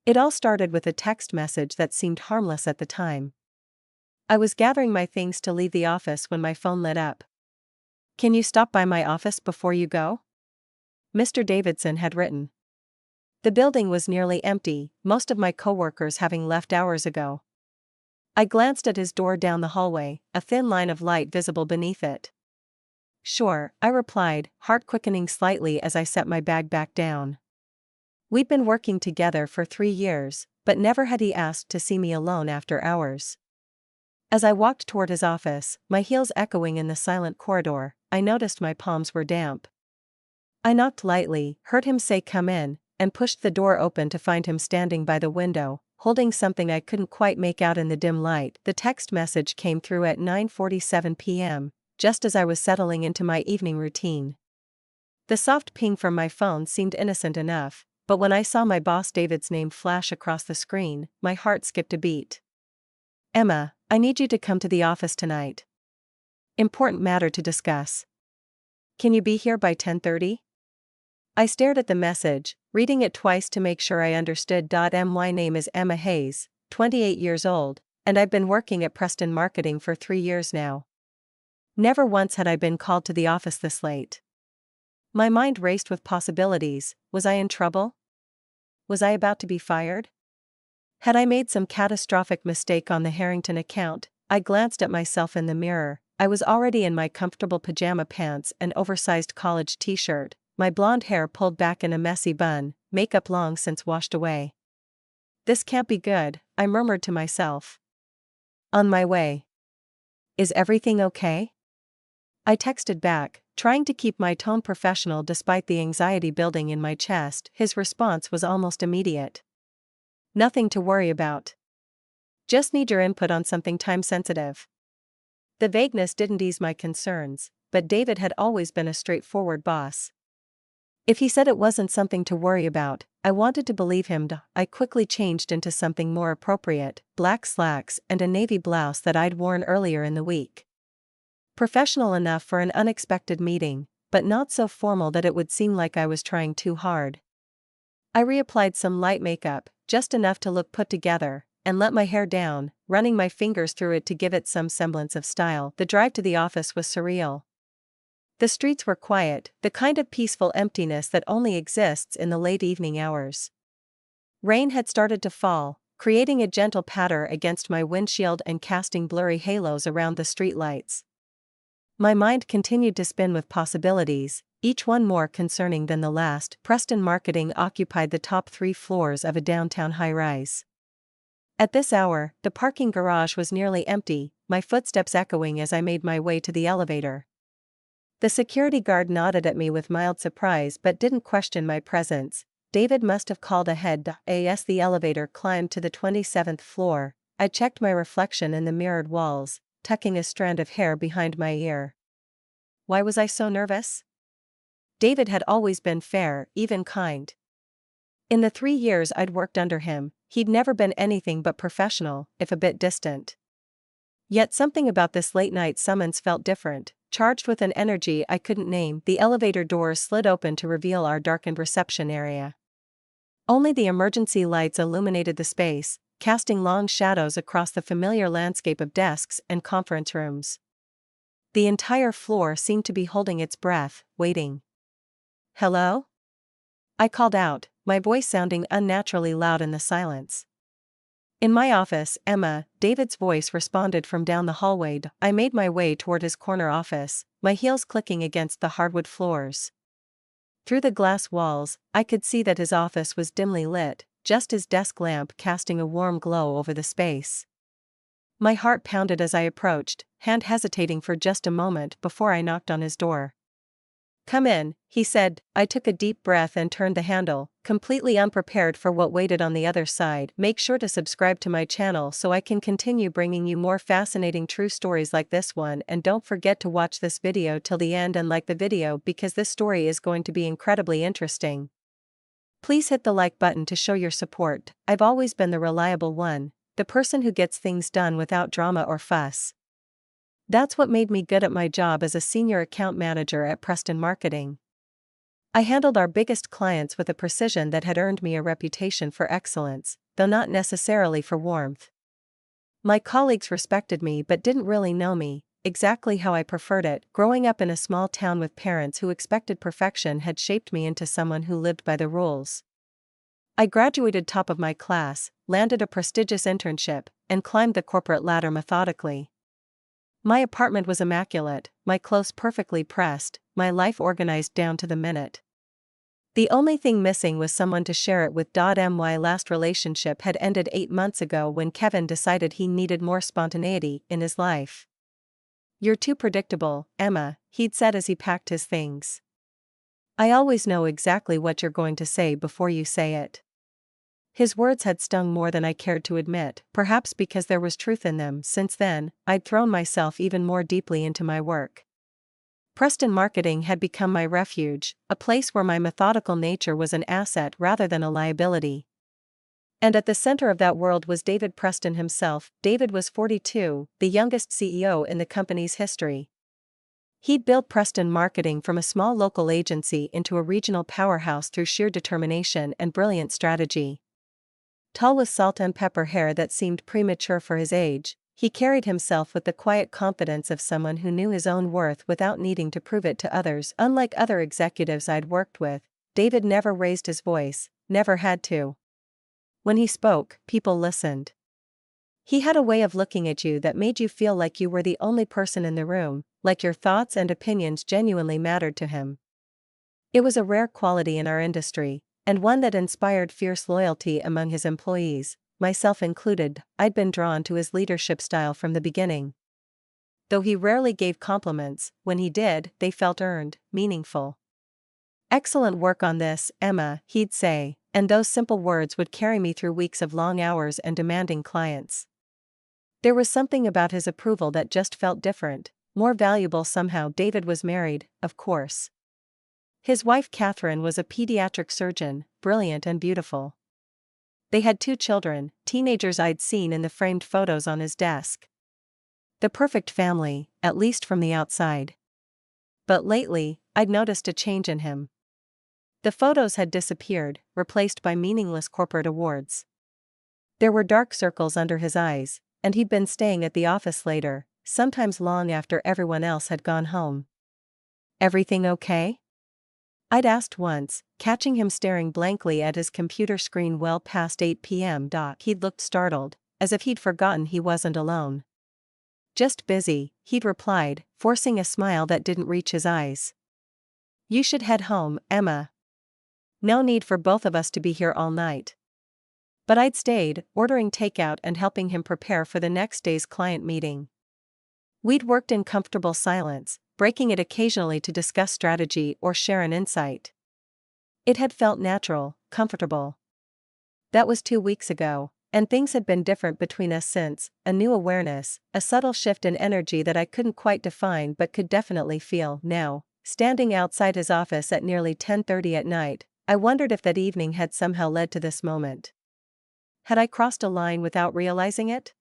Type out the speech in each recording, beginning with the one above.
It all started with a text message that seemed harmless at the time. I was gathering my things to leave the office when my phone lit up. "Can you stop by my office before you go?" Mr. Davidson had written. The building was nearly empty, most of my coworkers having left hours ago. I glanced at his door down the hallway, a thin line of light visible beneath it. "Sure," I replied, heart quickening slightly as I set my bag back down. We'd been working together for 3 years, but never had he asked to see me alone after hours. As I walked toward his office, my heels echoing in the silent corridor, I noticed my palms were damp. I knocked lightly, heard him say "come in," and pushed the door open to find him standing by the window, holding something I couldn't quite make out in the dim light. The text message came through at 9:47 p.m., just as I was settling into my evening routine. The soft ping from my phone seemed innocent enough, but when I saw my boss David's name flash across the screen, my heart skipped a beat. "Emma, I need you to come to the office tonight. Important matter to discuss. Can you be here by 10:30? I stared at the message, reading it twice to make sure I understood. My name is Emma Hayes, 28 years old, and I've been working at Preston Marketing for 3 years now. Never once had I been called to the office this late. My mind raced with possibilities. Was I in trouble? Was I about to be fired? Had I made some catastrophic mistake on the Harrington account? I glanced at myself in the mirror. I was already in my comfortable pajama pants and oversized college t-shirt, my blonde hair pulled back in a messy bun, makeup long since washed away. This can't be good, I murmured to myself. On my way. Is everything okay? I texted back, trying to keep my tone professional despite the anxiety building in my chest. His response was almost immediate. Nothing to worry about. Just need your input on something time-sensitive. The vagueness didn't ease my concerns, but David had always been a straightforward boss. If he said it wasn't something to worry about, I wanted to believe him. I quickly changed into something more appropriate, black slacks and a navy blouse that I'd worn earlier in the week. Professional enough for an unexpected meeting, but not so formal that it would seem like I was trying too hard. I reapplied some light makeup, just enough to look put together, and let my hair down, running my fingers through it to give it some semblance of style. The drive to the office was surreal. The streets were quiet, the kind of peaceful emptiness that only exists in the late evening hours. Rain had started to fall, creating a gentle patter against my windshield and casting blurry halos around the streetlights. My mind continued to spin with possibilities, each one more concerning than the last. Preston Marketing occupied the top 3 floors of a downtown high-rise. At this hour, the parking garage was nearly empty, my footsteps echoing as I made my way to the elevator. The security guard nodded at me with mild surprise but didn't question my presence. David must have called ahead. As the elevator climbed to the 27th floor, I checked my reflection in the mirrored walls, tucking a strand of hair behind my ear. Why was I so nervous? David had always been fair, even kind. In the 3 years I'd worked under him, he'd never been anything but professional, if a bit distant. Yet something about this late-night summons felt different, charged with an energy I couldn't name. The elevator doors slid open to reveal our darkened reception area. Only the emergency lights illuminated the space, casting long shadows across the familiar landscape of desks and conference rooms. The entire floor seemed to be holding its breath, waiting. "Hello?" I called out, my voice sounding unnaturally loud in the silence. "In my office, Emma," David's voice responded from down the hallway. I made my way toward his corner office, my heels clicking against the hardwood floors. Through the glass walls, I could see that his office was dimly lit, just his desk lamp casting a warm glow over the space. My heart pounded as I approached, hand hesitating for just a moment before I knocked on his door. "Come in," he said. I took a deep breath and turned the handle, completely unprepared for what waited on the other side. Make sure to subscribe to my channel so I can continue bringing you more fascinating true stories like this one, and don't forget to watch this video till the end and like the video because this story is going to be incredibly interesting. Please hit the like button to show your support. I've always been the reliable one, the person who gets things done without drama or fuss. That's what made me good at my job as a senior account manager at Preston Marketing. I handled our biggest clients with a precision that had earned me a reputation for excellence, though not necessarily for warmth. My colleagues respected me but didn't really know me exactly how I preferred it. Growing up in a small town with parents who expected perfection had shaped me into someone who lived by the rules. I graduated top of my class, landed a prestigious internship, and climbed the corporate ladder methodically. My apartment was immaculate, my clothes perfectly pressed, my life organized down to the minute. The only thing missing was someone to share it with. My last relationship had ended 8 months ago when Kevin decided he needed more spontaneity in his life. "You're too predictable, Emma," he'd said as he packed his things. "I always know exactly what you're going to say before you say it." His words had stung more than I cared to admit, perhaps because there was truth in them. Since then, I'd thrown myself even more deeply into my work. Preston Marketing had become my refuge, a place where my methodical nature was an asset rather than a liability. And at the center of that world was David Preston himself. David was 42, the youngest CEO in the company's history. He'd built Preston Marketing from a small local agency into a regional powerhouse through sheer determination and brilliant strategy. Tall with salt and pepper hair that seemed premature for his age, he carried himself with the quiet confidence of someone who knew his own worth without needing to prove it to others. Unlike other executives I'd worked with, David never raised his voice, never had to. When he spoke, people listened. He had a way of looking at you that made you feel like you were the only person in the room, like your thoughts and opinions genuinely mattered to him. It was a rare quality in our industry, and one that inspired fierce loyalty among his employees, myself included. I'd been drawn to his leadership style from the beginning. Though he rarely gave compliments, when he did, they felt earned, meaningful. "Excellent work on this, Emma," he'd say, and those simple words would carry me through weeks of long hours and demanding clients. There was something about his approval that just felt different, more valuable somehow. David was married, of course. His wife Catherine was a pediatric surgeon, brilliant and beautiful. They had 2 children, teenagers I'd seen in the framed photos on his desk. The perfect family, at least from the outside. But lately, I'd noticed a change in him. The photos had disappeared, replaced by meaningless corporate awards. There were dark circles under his eyes, and he'd been staying at the office later, sometimes long after everyone else had gone home. "Everything okay?" I'd asked once, catching him staring blankly at his computer screen well past 8 p.m. He'd looked startled, as if he'd forgotten he wasn't alone. "Just busy," he'd replied, forcing a smile that didn't reach his eyes. "You should head home, Emma. No need for both of us to be here all night." But I'd stayed, ordering takeout and helping him prepare for the next day's client meeting. We'd worked in comfortable silence, breaking it occasionally to discuss strategy or share an insight. It had felt natural, comfortable. That was 2 weeks ago, and things had been different between us since. A new awareness, a subtle shift in energy that I couldn't quite define but could definitely feel. Now, standing outside his office at nearly 10:30 at night, I wondered if that evening had somehow led to this moment. Had I crossed a line without realizing it?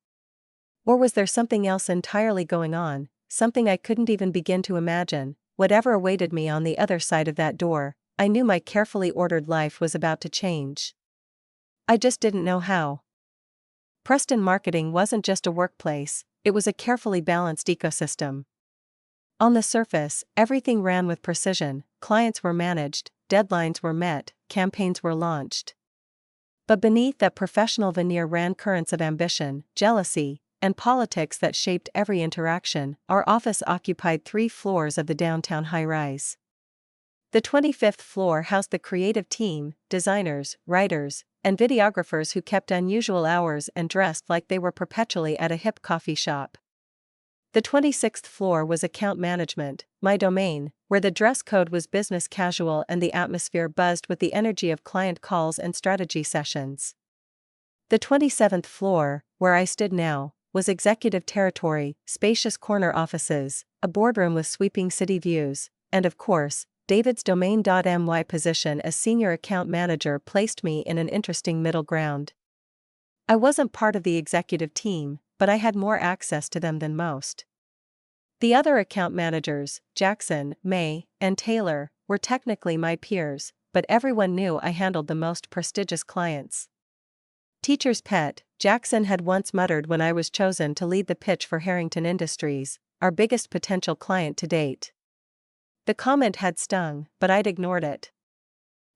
Or was there something else entirely going on, something I couldn't even begin to imagine? Whatever awaited me on the other side of that door, I knew my carefully ordered life was about to change. I just didn't know how. Preston Marketing wasn't just a workplace, it was a carefully balanced ecosystem. On the surface, everything ran with precision, clients were managed, deadlines were met, campaigns were launched. But beneath that professional veneer ran currents of ambition, jealousy, and politics that shaped every interaction. Our office occupied 3 floors of the downtown high-rise. The 25th floor housed the creative team, designers, writers, and videographers who kept unusual hours and dressed like they were perpetually at a hip coffee shop. The 26th floor was account management, my domain, where the dress code was business casual and the atmosphere buzzed with the energy of client calls and strategy sessions. The 27th floor, where I stood now, was executive territory, spacious corner offices, a boardroom with sweeping city views, and of course, David's domain. My position as senior account manager placed me in an interesting middle ground. I wasn't part of the executive team, but I had more access to them than most. The other account managers, Jackson, May, and Taylor, were technically my peers, but everyone knew I handled the most prestigious clients. Teacher's pet, Jackson had once muttered when I was chosen to lead the pitch for Harrington Industries, our biggest potential client to date. The comment had stung, but I'd ignored it.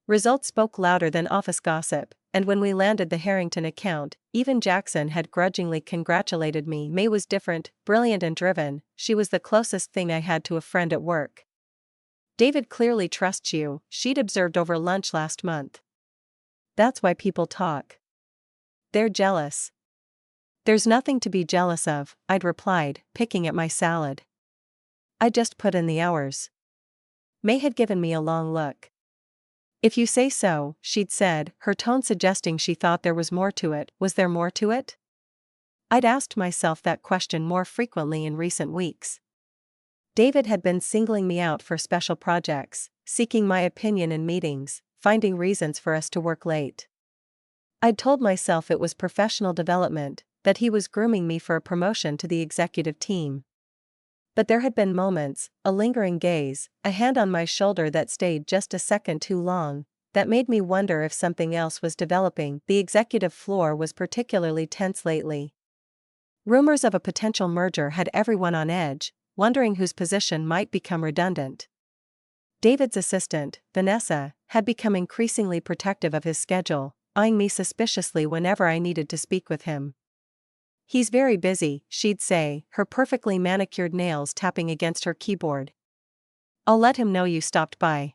Results spoke louder than office gossip, and when we landed the Harrington account, even Jackson had grudgingly congratulated me. May was different, brilliant and driven. She was the closest thing I had to a friend at work. David clearly trusts you, she'd observed over lunch last month. That's why people talk. They're jealous. There's nothing to be jealous of, I'd replied, picking at my salad. I just put in the hours. May had given me a long look. If you say so, she'd said, her tone suggesting she thought there was more to it. Was there more to it? I'd asked myself that question more frequently in recent weeks. David had been singling me out for special projects, seeking my opinion in meetings, finding reasons for us to work late. I'd told myself it was professional development, that he was grooming me for a promotion to the executive team. But there had been moments, a lingering gaze, a hand on my shoulder that stayed just a second too long, that made me wonder if something else was developing. The executive floor was particularly tense lately. Rumors of a potential merger had everyone on edge, wondering whose position might become redundant. David's assistant, Vanessa, had become increasingly protective of his schedule, eyeing me suspiciously whenever I needed to speak with him. He's very busy, she'd say, her perfectly manicured nails tapping against her keyboard. I'll let him know you stopped by.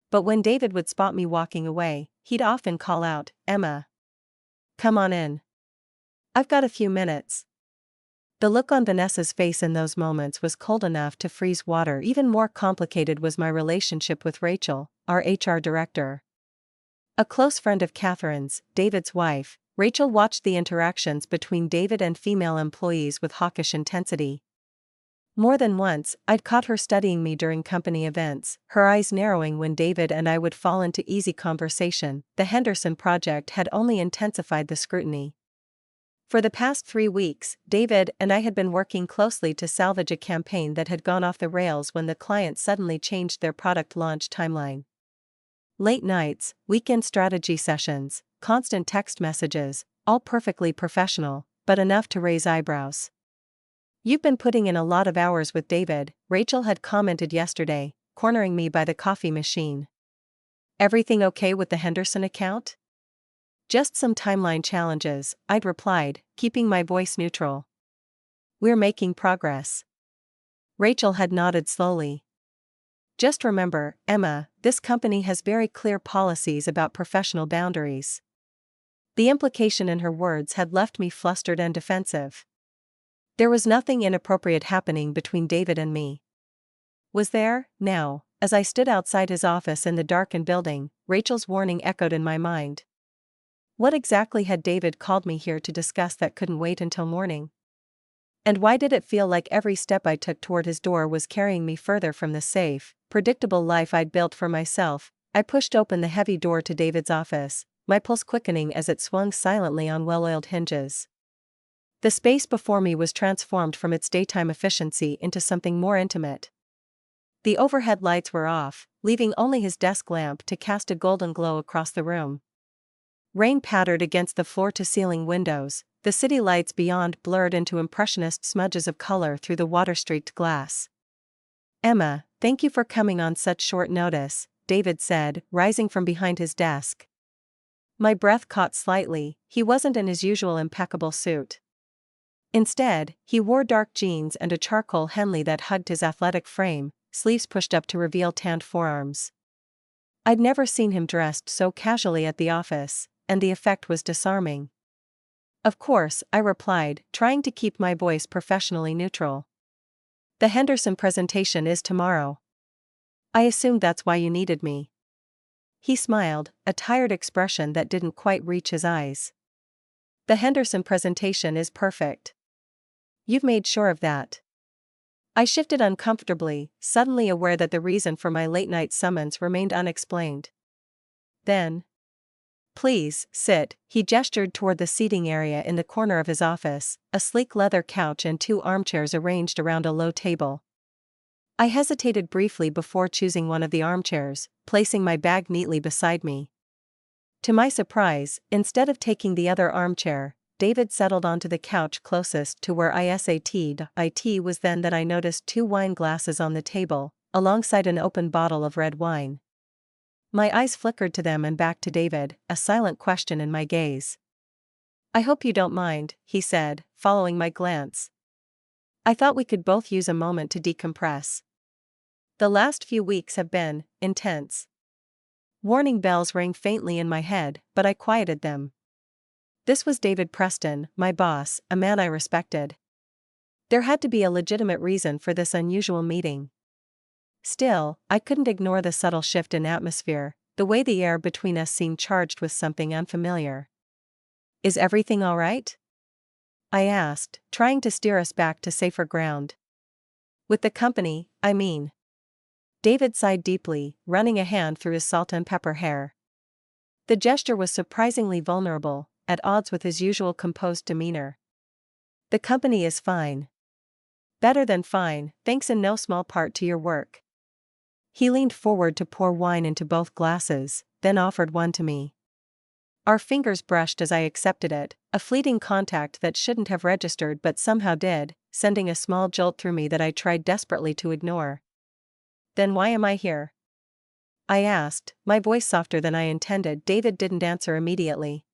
But when David would spot me walking away, he'd often call out, Emma. Come on in. I've got a few minutes. The look on Vanessa's face in those moments was cold enough to freeze water. Even more complicated was my relationship with Rachel, our HR director. A close friend of Catherine's, David's wife, Rachel watched the interactions between David and female employees with hawkish intensity. More than once, I'd caught her studying me during company events, her eyes narrowing when David and I would fall into easy conversation. The Henderson project had only intensified the scrutiny. For the past 3 weeks, David and I had been working closely to salvage a campaign that had gone off the rails when the client suddenly changed their product launch timeline. Late nights, weekend strategy sessions, constant text messages, all perfectly professional, but enough to raise eyebrows. You've been putting in a lot of hours with David, Rachel had commented yesterday, cornering me by the coffee machine. Everything okay with the Henderson account? Just some timeline challenges, I'd replied, keeping my voice neutral. We're making progress. Rachel had nodded slowly. Just remember, Emma, this company has very clear policies about professional boundaries. The implication in her words had left me flustered and defensive. There was nothing inappropriate happening between David and me. Was there? Now, as I stood outside his office in the darkened building, Rachel's warning echoed in my mind. What exactly had David called me here to discuss that couldn't wait until morning? And why did it feel like every step I took toward his door was carrying me further from the safe, predictable life I'd built for myself? I pushed open the heavy door to David's office, my pulse quickening as it swung silently on well-oiled hinges. The space before me was transformed from its daytime efficiency into something more intimate. The overhead lights were off, leaving only his desk lamp to cast a golden glow across the room. Rain pattered against the floor-to-ceiling windows, the city lights beyond blurred into impressionist smudges of color through the water-streaked glass. Emma, thank you for coming on such short notice, David said, rising from behind his desk. My breath caught slightly. He wasn't in his usual impeccable suit. Instead, he wore dark jeans and a charcoal Henley that hugged his athletic frame, sleeves pushed up to reveal tanned forearms. I'd never seen him dressed so casually at the office, and the effect was disarming. Of course, I replied, trying to keep my voice professionally neutral. The Henderson presentation is tomorrow. I assumed that's why you needed me. He smiled, a tired expression that didn't quite reach his eyes. The Henderson presentation is perfect. You've made sure of that. I shifted uncomfortably, suddenly aware that the reason for my late-night summons remained unexplained. Then, please, sit, he gestured toward the seating area in the corner of his office, a sleek leather couch and 2 armchairs arranged around a low table. I hesitated briefly before choosing one of the armchairs, placing my bag neatly beside me. To my surprise, instead of taking the other armchair, David settled onto the couch closest to where I sat. It was then that I noticed 2 wine glasses on the table, alongside an open bottle of red wine. My eyes flickered to them and back to David, a silent question in my gaze. "I hope you don't mind," he said, following my glance. "I thought we could both use a moment to decompress. The last few weeks have been intense." Warning bells rang faintly in my head, but I quieted them. This was David Preston, my boss, a man I respected. There had to be a legitimate reason for this unusual meeting. Still, I couldn't ignore the subtle shift in atmosphere, the way the air between us seemed charged with something unfamiliar. "Is everything all right?" I asked, trying to steer us back to safer ground. "With the company, I mean." David sighed deeply, running a hand through his salt and pepper hair. The gesture was surprisingly vulnerable, at odds with his usual composed demeanor. "The company is fine. Better than fine, thanks in no small part to your work." He leaned forward to pour wine into both glasses, then offered one to me. Our fingers brushed as I accepted it, a fleeting contact that shouldn't have registered but somehow did, sending a small jolt through me that I tried desperately to ignore. "Then why am I here?" I asked, my voice softer than I intended. David didn't answer immediately.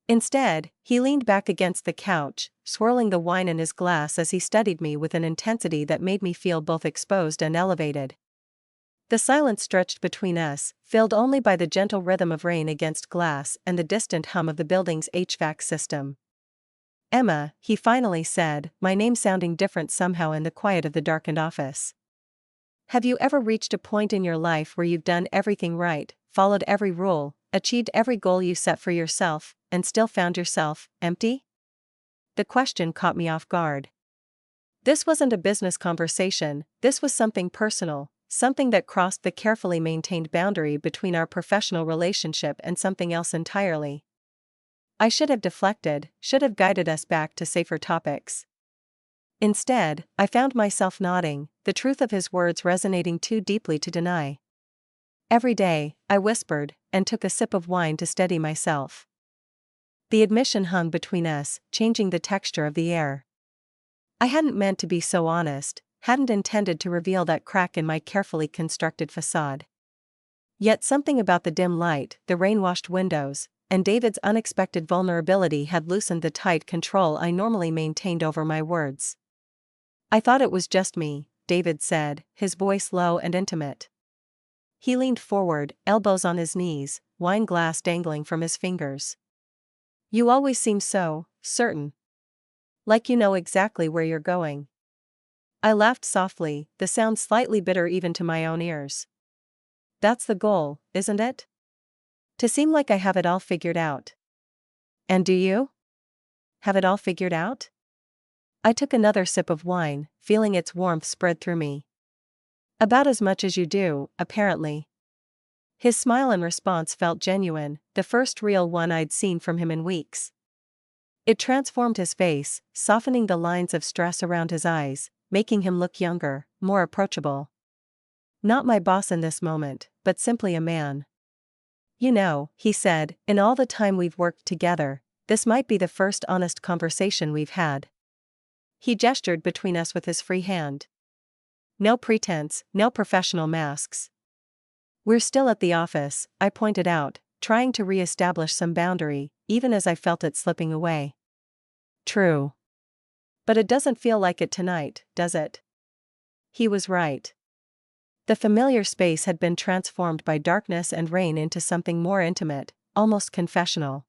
Instead, he leaned back against the couch, swirling the wine in his glass as he studied me with an intensity that made me feel both exposed and elevated. The silence stretched between us, filled only by the gentle rhythm of rain against glass and the distant hum of the building's HVAC system. "Emma," he finally said, my name sounding different somehow in the quiet of the darkened office. "Have you ever reached a point in your life where you've done everything right, followed every rule, achieved every goal you set for yourself, and still found yourself empty?" The question caught me off guard. This wasn't a business conversation, this was something personal, something that crossed the carefully maintained boundary between our professional relationship and something else entirely. I should have deflected, should have guided us back to safer topics. Instead, I found myself nodding, the truth of his words resonating too deeply to deny. "Every day," I whispered, and took a sip of wine to steady myself. The admission hung between us, changing the texture of the air. I hadn't meant to be so honest, hadn't intended to reveal that crack in my carefully constructed facade. Yet something about the dim light, the rain-washed windows, and David's unexpected vulnerability had loosened the tight control I normally maintained over my words. "I thought it was just me," David said, his voice low and intimate. He leaned forward, elbows on his knees, wine glass dangling from his fingers. "You always seem so certain. Like you know exactly where you're going." I laughed softly, the sound slightly bitter even to my own ears. "That's the goal, isn't it? To seem like I have it all figured out." "And do you? Have it all figured out?" I took another sip of wine, feeling its warmth spread through me. "About as much as you do, apparently." His smile in response felt genuine, the first real one I'd seen from him in weeks. It transformed his face, softening the lines of stress around his eyes, making him look younger, more approachable. "Not my boss in this moment, but simply a man. You know," he said, "in all the time we've worked together, this might be the first honest conversation we've had." He gestured between us with his free hand. "No pretense, no professional masks. We're still at the office," I pointed out, trying to re-establish some boundary, even as I felt it slipping away. "True. But it doesn't feel like it tonight, does it?" He was right. The familiar space had been transformed by darkness and rain into something more intimate, almost confessional.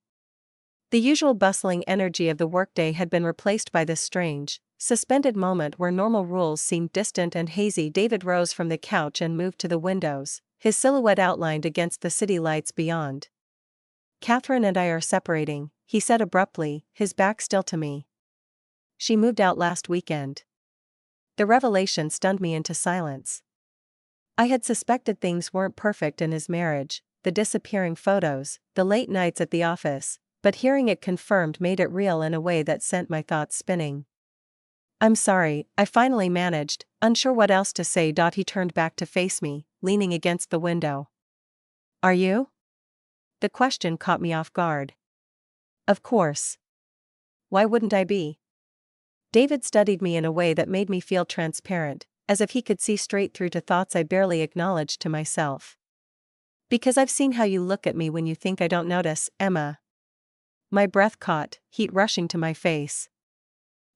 The usual bustling energy of the workday had been replaced by this strange, suspended moment where normal rules seemed distant and hazy. David rose from the couch and moved to the windows, his silhouette outlined against the city lights beyond. "Catherine and I are separating," he said abruptly, his back still to me. "She moved out last weekend." The revelation stunned me into silence. I had suspected things weren't perfect in his marriage, the disappearing photos, the late nights at the office, but hearing it confirmed made it real in a way that sent my thoughts spinning. I'm sorry, I finally managed, unsure what else to say. He turned back to face me, leaning against the window. Are you? The question caught me off guard. Of course. Why wouldn't I be? David studied me in a way that made me feel transparent, as if he could see straight through to thoughts I barely acknowledged to myself. Because I've seen how you look at me when you think I don't notice, Emma. My breath caught, heat rushing to my face.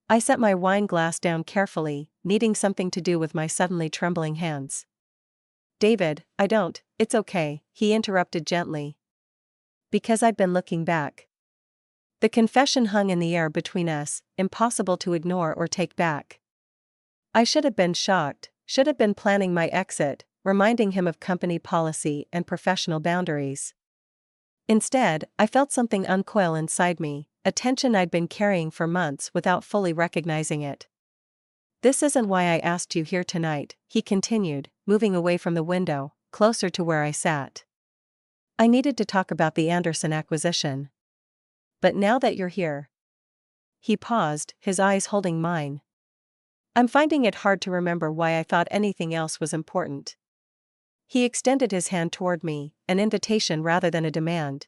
I set my wine glass down carefully, needing something to do with my suddenly trembling hands. David, I don't, it's okay, he interrupted gently. Because I've been looking back. The confession hung in the air between us, impossible to ignore or take back. I should have been shocked, should have been planning my exit, reminding him of company policy and professional boundaries. Instead, I felt something uncoil inside me, a tension I'd been carrying for months without fully recognizing it. This isn't why I asked you here tonight, he continued, moving away from the window, closer to where I sat. I needed to talk about the Anderson acquisition. But now that you're here. He paused, his eyes holding mine. I'm finding it hard to remember why I thought anything else was important. He extended his hand toward me, an invitation rather than a demand.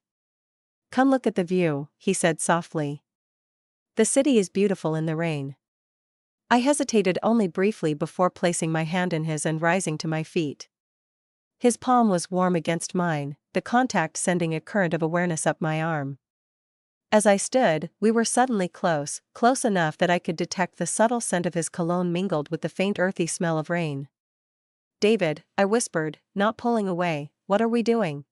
Come look at the view, he said softly. The city is beautiful in the rain. I hesitated only briefly before placing my hand in his and rising to my feet. His palm was warm against mine, the contact sending a current of awareness up my arm. As I stood, we were suddenly close, close enough that I could detect the subtle scent of his cologne mingled with the faint earthy smell of rain. David, I whispered, not pulling away, what are we doing?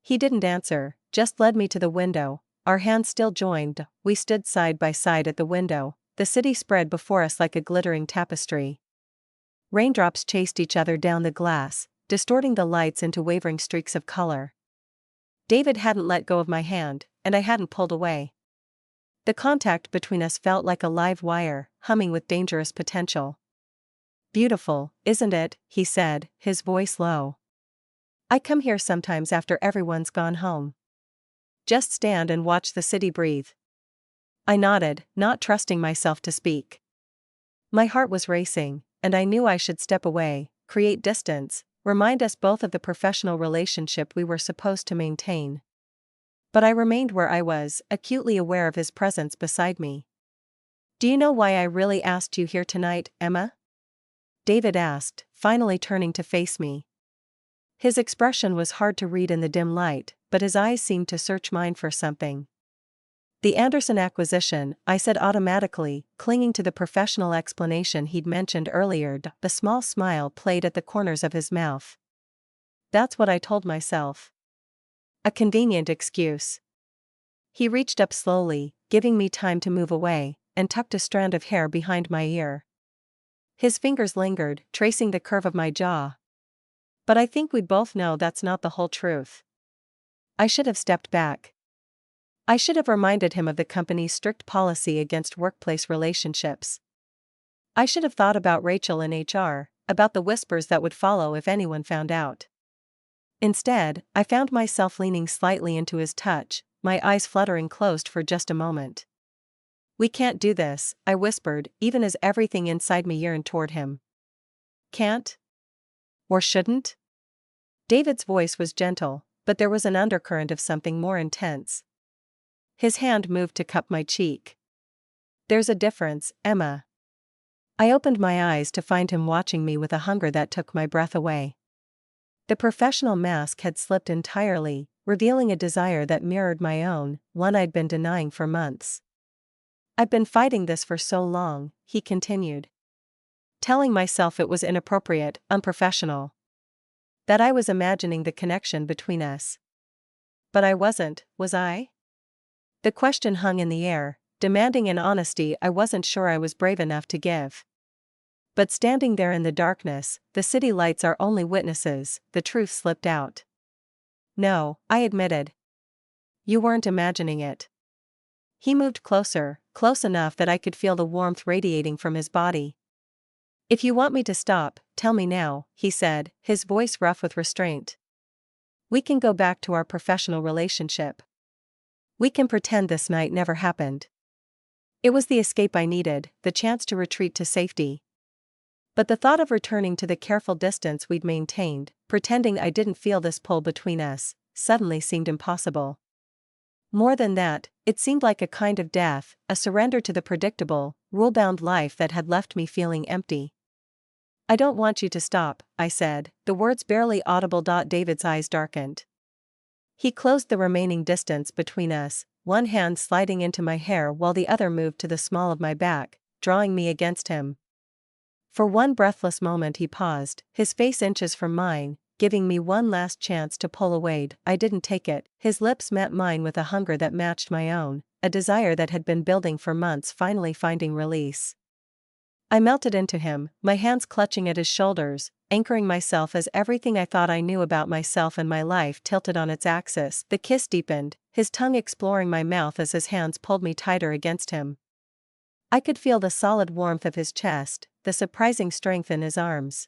He didn't answer, just led me to the window, our hands still joined. We stood side by side at the window, the city spread before us like a glittering tapestry. Raindrops chased each other down the glass, distorting the lights into wavering streaks of color. David hadn't let go of my hand, and I hadn't pulled away. The contact between us felt like a live wire, humming with dangerous potential. Beautiful, isn't it? He said, his voice low. I come here sometimes after everyone's gone home. Just stand and watch the city breathe. I nodded, not trusting myself to speak. My heart was racing, and I knew I should step away, create distance, remind us both of the professional relationship we were supposed to maintain. But I remained where I was, acutely aware of his presence beside me. Do you know why I really asked you here tonight, Emma? David asked, finally turning to face me. His expression was hard to read in the dim light, but his eyes seemed to search mine for something. The Anderson acquisition, I said automatically, clinging to the professional explanation he'd mentioned earlier. The small smile played at the corners of his mouth. That's what I told myself. A convenient excuse. He reached up slowly, giving me time to move away, and tucked a strand of hair behind my ear. His fingers lingered, tracing the curve of my jaw. But I think we both know that's not the whole truth. I should have stepped back. I should have reminded him of the company's strict policy against workplace relationships. I should have thought about Rachel in HR, about the whispers that would follow if anyone found out. Instead, I found myself leaning slightly into his touch, my eyes fluttering closed for just a moment. We can't do this, I whispered, even as everything inside me yearned toward him. Can't? Or shouldn't? David's voice was gentle, but there was an undercurrent of something more intense. His hand moved to cup my cheek. There's a difference, Emma. I opened my eyes to find him watching me with a hunger that took my breath away. The professional mask had slipped entirely, revealing a desire that mirrored my own, one I'd been denying for months. I've been fighting this for so long, he continued. Telling myself it was inappropriate, unprofessional. That I was imagining the connection between us. But I wasn't, was I? The question hung in the air, demanding an honesty I wasn't sure I was brave enough to give. But standing there in the darkness, the city lights are only witnesses, the truth slipped out. No, I admitted. You weren't imagining it. He moved closer, close enough that I could feel the warmth radiating from his body. If you want me to stop, tell me now, he said, his voice rough with restraint. We can go back to our professional relationship. We can pretend this night never happened. It was the escape I needed, the chance to retreat to safety. But the thought of returning to the careful distance we'd maintained, pretending I didn't feel this pull between us, suddenly seemed impossible. More than that, it seemed like a kind of death, a surrender to the predictable, rule-bound life that had left me feeling empty. "I don't want you to stop," I said, the words barely audible. David's eyes darkened. He closed the remaining distance between us, one hand sliding into my hair while the other moved to the small of my back, drawing me against him. For one breathless moment he paused, his face inches from mine, giving me one last chance to pull away. I didn't take it. His lips met mine with a hunger that matched my own, a desire that had been building for months finally finding release. I melted into him, my hands clutching at his shoulders, anchoring myself as everything I thought I knew about myself and my life tilted on its axis. The kiss deepened, his tongue exploring my mouth as his hands pulled me tighter against him. I could feel the solid warmth of his chest, the surprising strength in his arms.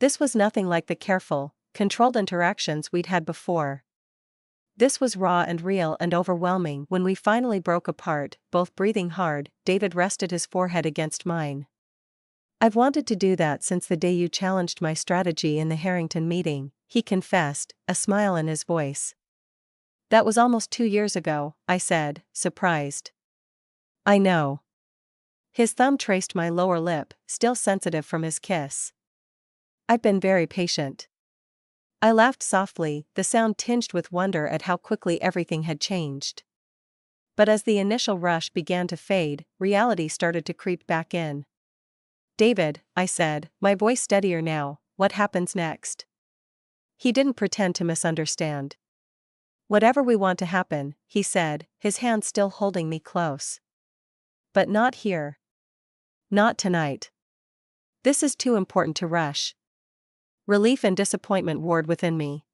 This was nothing like the careful, controlled interactions we'd had before. This was raw and real and overwhelming. When we finally broke apart, both breathing hard, David rested his forehead against mine. "I've wanted to do that since the day you challenged my strategy in the Harrington meeting," he confessed, a smile in his voice. "That was almost 2 years ago," I said, surprised. "I know." His thumb traced my lower lip, still sensitive from his kiss. "I've been very patient." I laughed softly, the sound tinged with wonder at how quickly everything had changed. But as the initial rush began to fade, reality started to creep back in. "David," I said, my voice steadier now, "what happens next?" He didn't pretend to misunderstand. "Whatever we want to happen," he said, his hand still holding me close. "But not here. Not tonight. This is too important to rush." Relief and disappointment warred within me.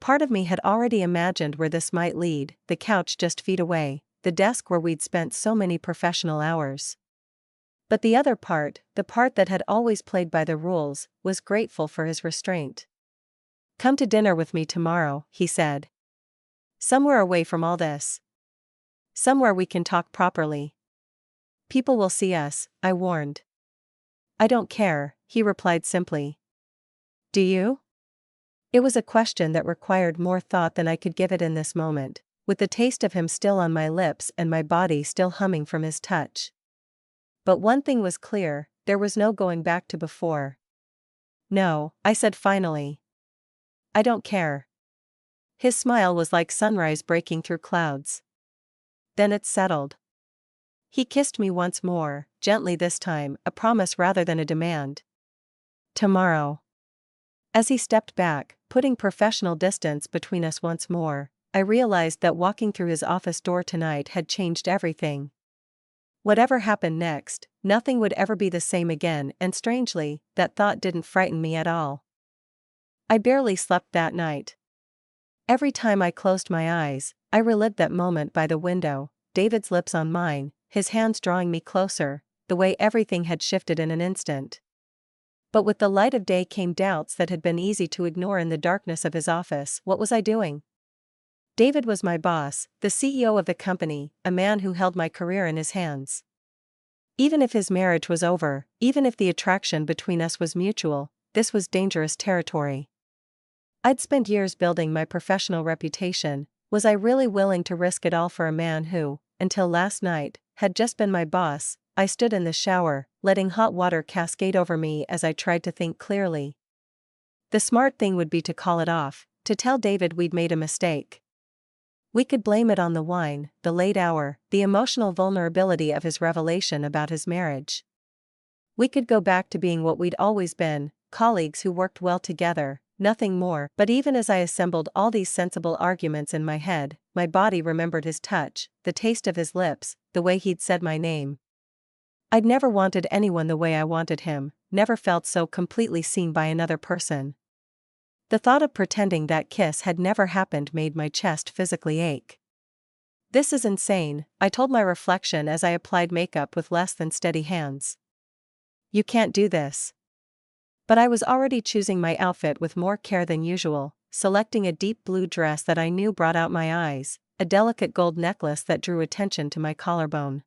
Part of me had already imagined where this might lead, the couch just feet away, the desk where we'd spent so many professional hours. But the other part, the part that had always played by the rules, was grateful for his restraint. "Come to dinner with me tomorrow," he said. "Somewhere away from all this. Somewhere we can talk properly." "People will see us," I warned. "I don't care," he replied simply. "Do you?" It was a question that required more thought than I could give it in this moment, with the taste of him still on my lips and my body still humming from his touch. But one thing was clear, there was no going back to before. "No," I said finally. "I don't care." His smile was like sunrise breaking through clouds. "Then it's settled." He kissed me once more, gently this time, a promise rather than a demand. "Tomorrow." As he stepped back, putting professional distance between us once more, I realized that walking through his office door tonight had changed everything. Whatever happened next, nothing would ever be the same again, and strangely, that thought didn't frighten me at all. I barely slept that night. Every time I closed my eyes, I relived that moment by the window, David's lips on mine, his hands drawing me closer, the way everything had shifted in an instant. But with the light of day came doubts that had been easy to ignore in the darkness of his office. What was I doing? David was my boss, the CEO of the company, a man who held my career in his hands. Even if his marriage was over, even if the attraction between us was mutual, this was dangerous territory. I'd spent years building my professional reputation. Was I really willing to risk it all for a man who, until last night, had just been my boss? I stood in the shower, letting hot water cascade over me as I tried to think clearly. The smart thing would be to call it off, to tell David we'd made a mistake. We could blame it on the wine, the late hour, the emotional vulnerability of his revelation about his marriage. We could go back to being what we'd always been, colleagues who worked well together, nothing more. But even as I assembled all these sensible arguments in my head, my body remembered his touch, the taste of his lips, the way he'd said my name. I'd never wanted anyone the way I wanted him, never felt so completely seen by another person. The thought of pretending that kiss had never happened made my chest physically ache. "This is insane," I told my reflection as I applied makeup with less than steady hands. "You can't do this." But I was already choosing my outfit with more care than usual, selecting a deep blue dress that I knew brought out my eyes, a delicate gold necklace that drew attention to my collarbone.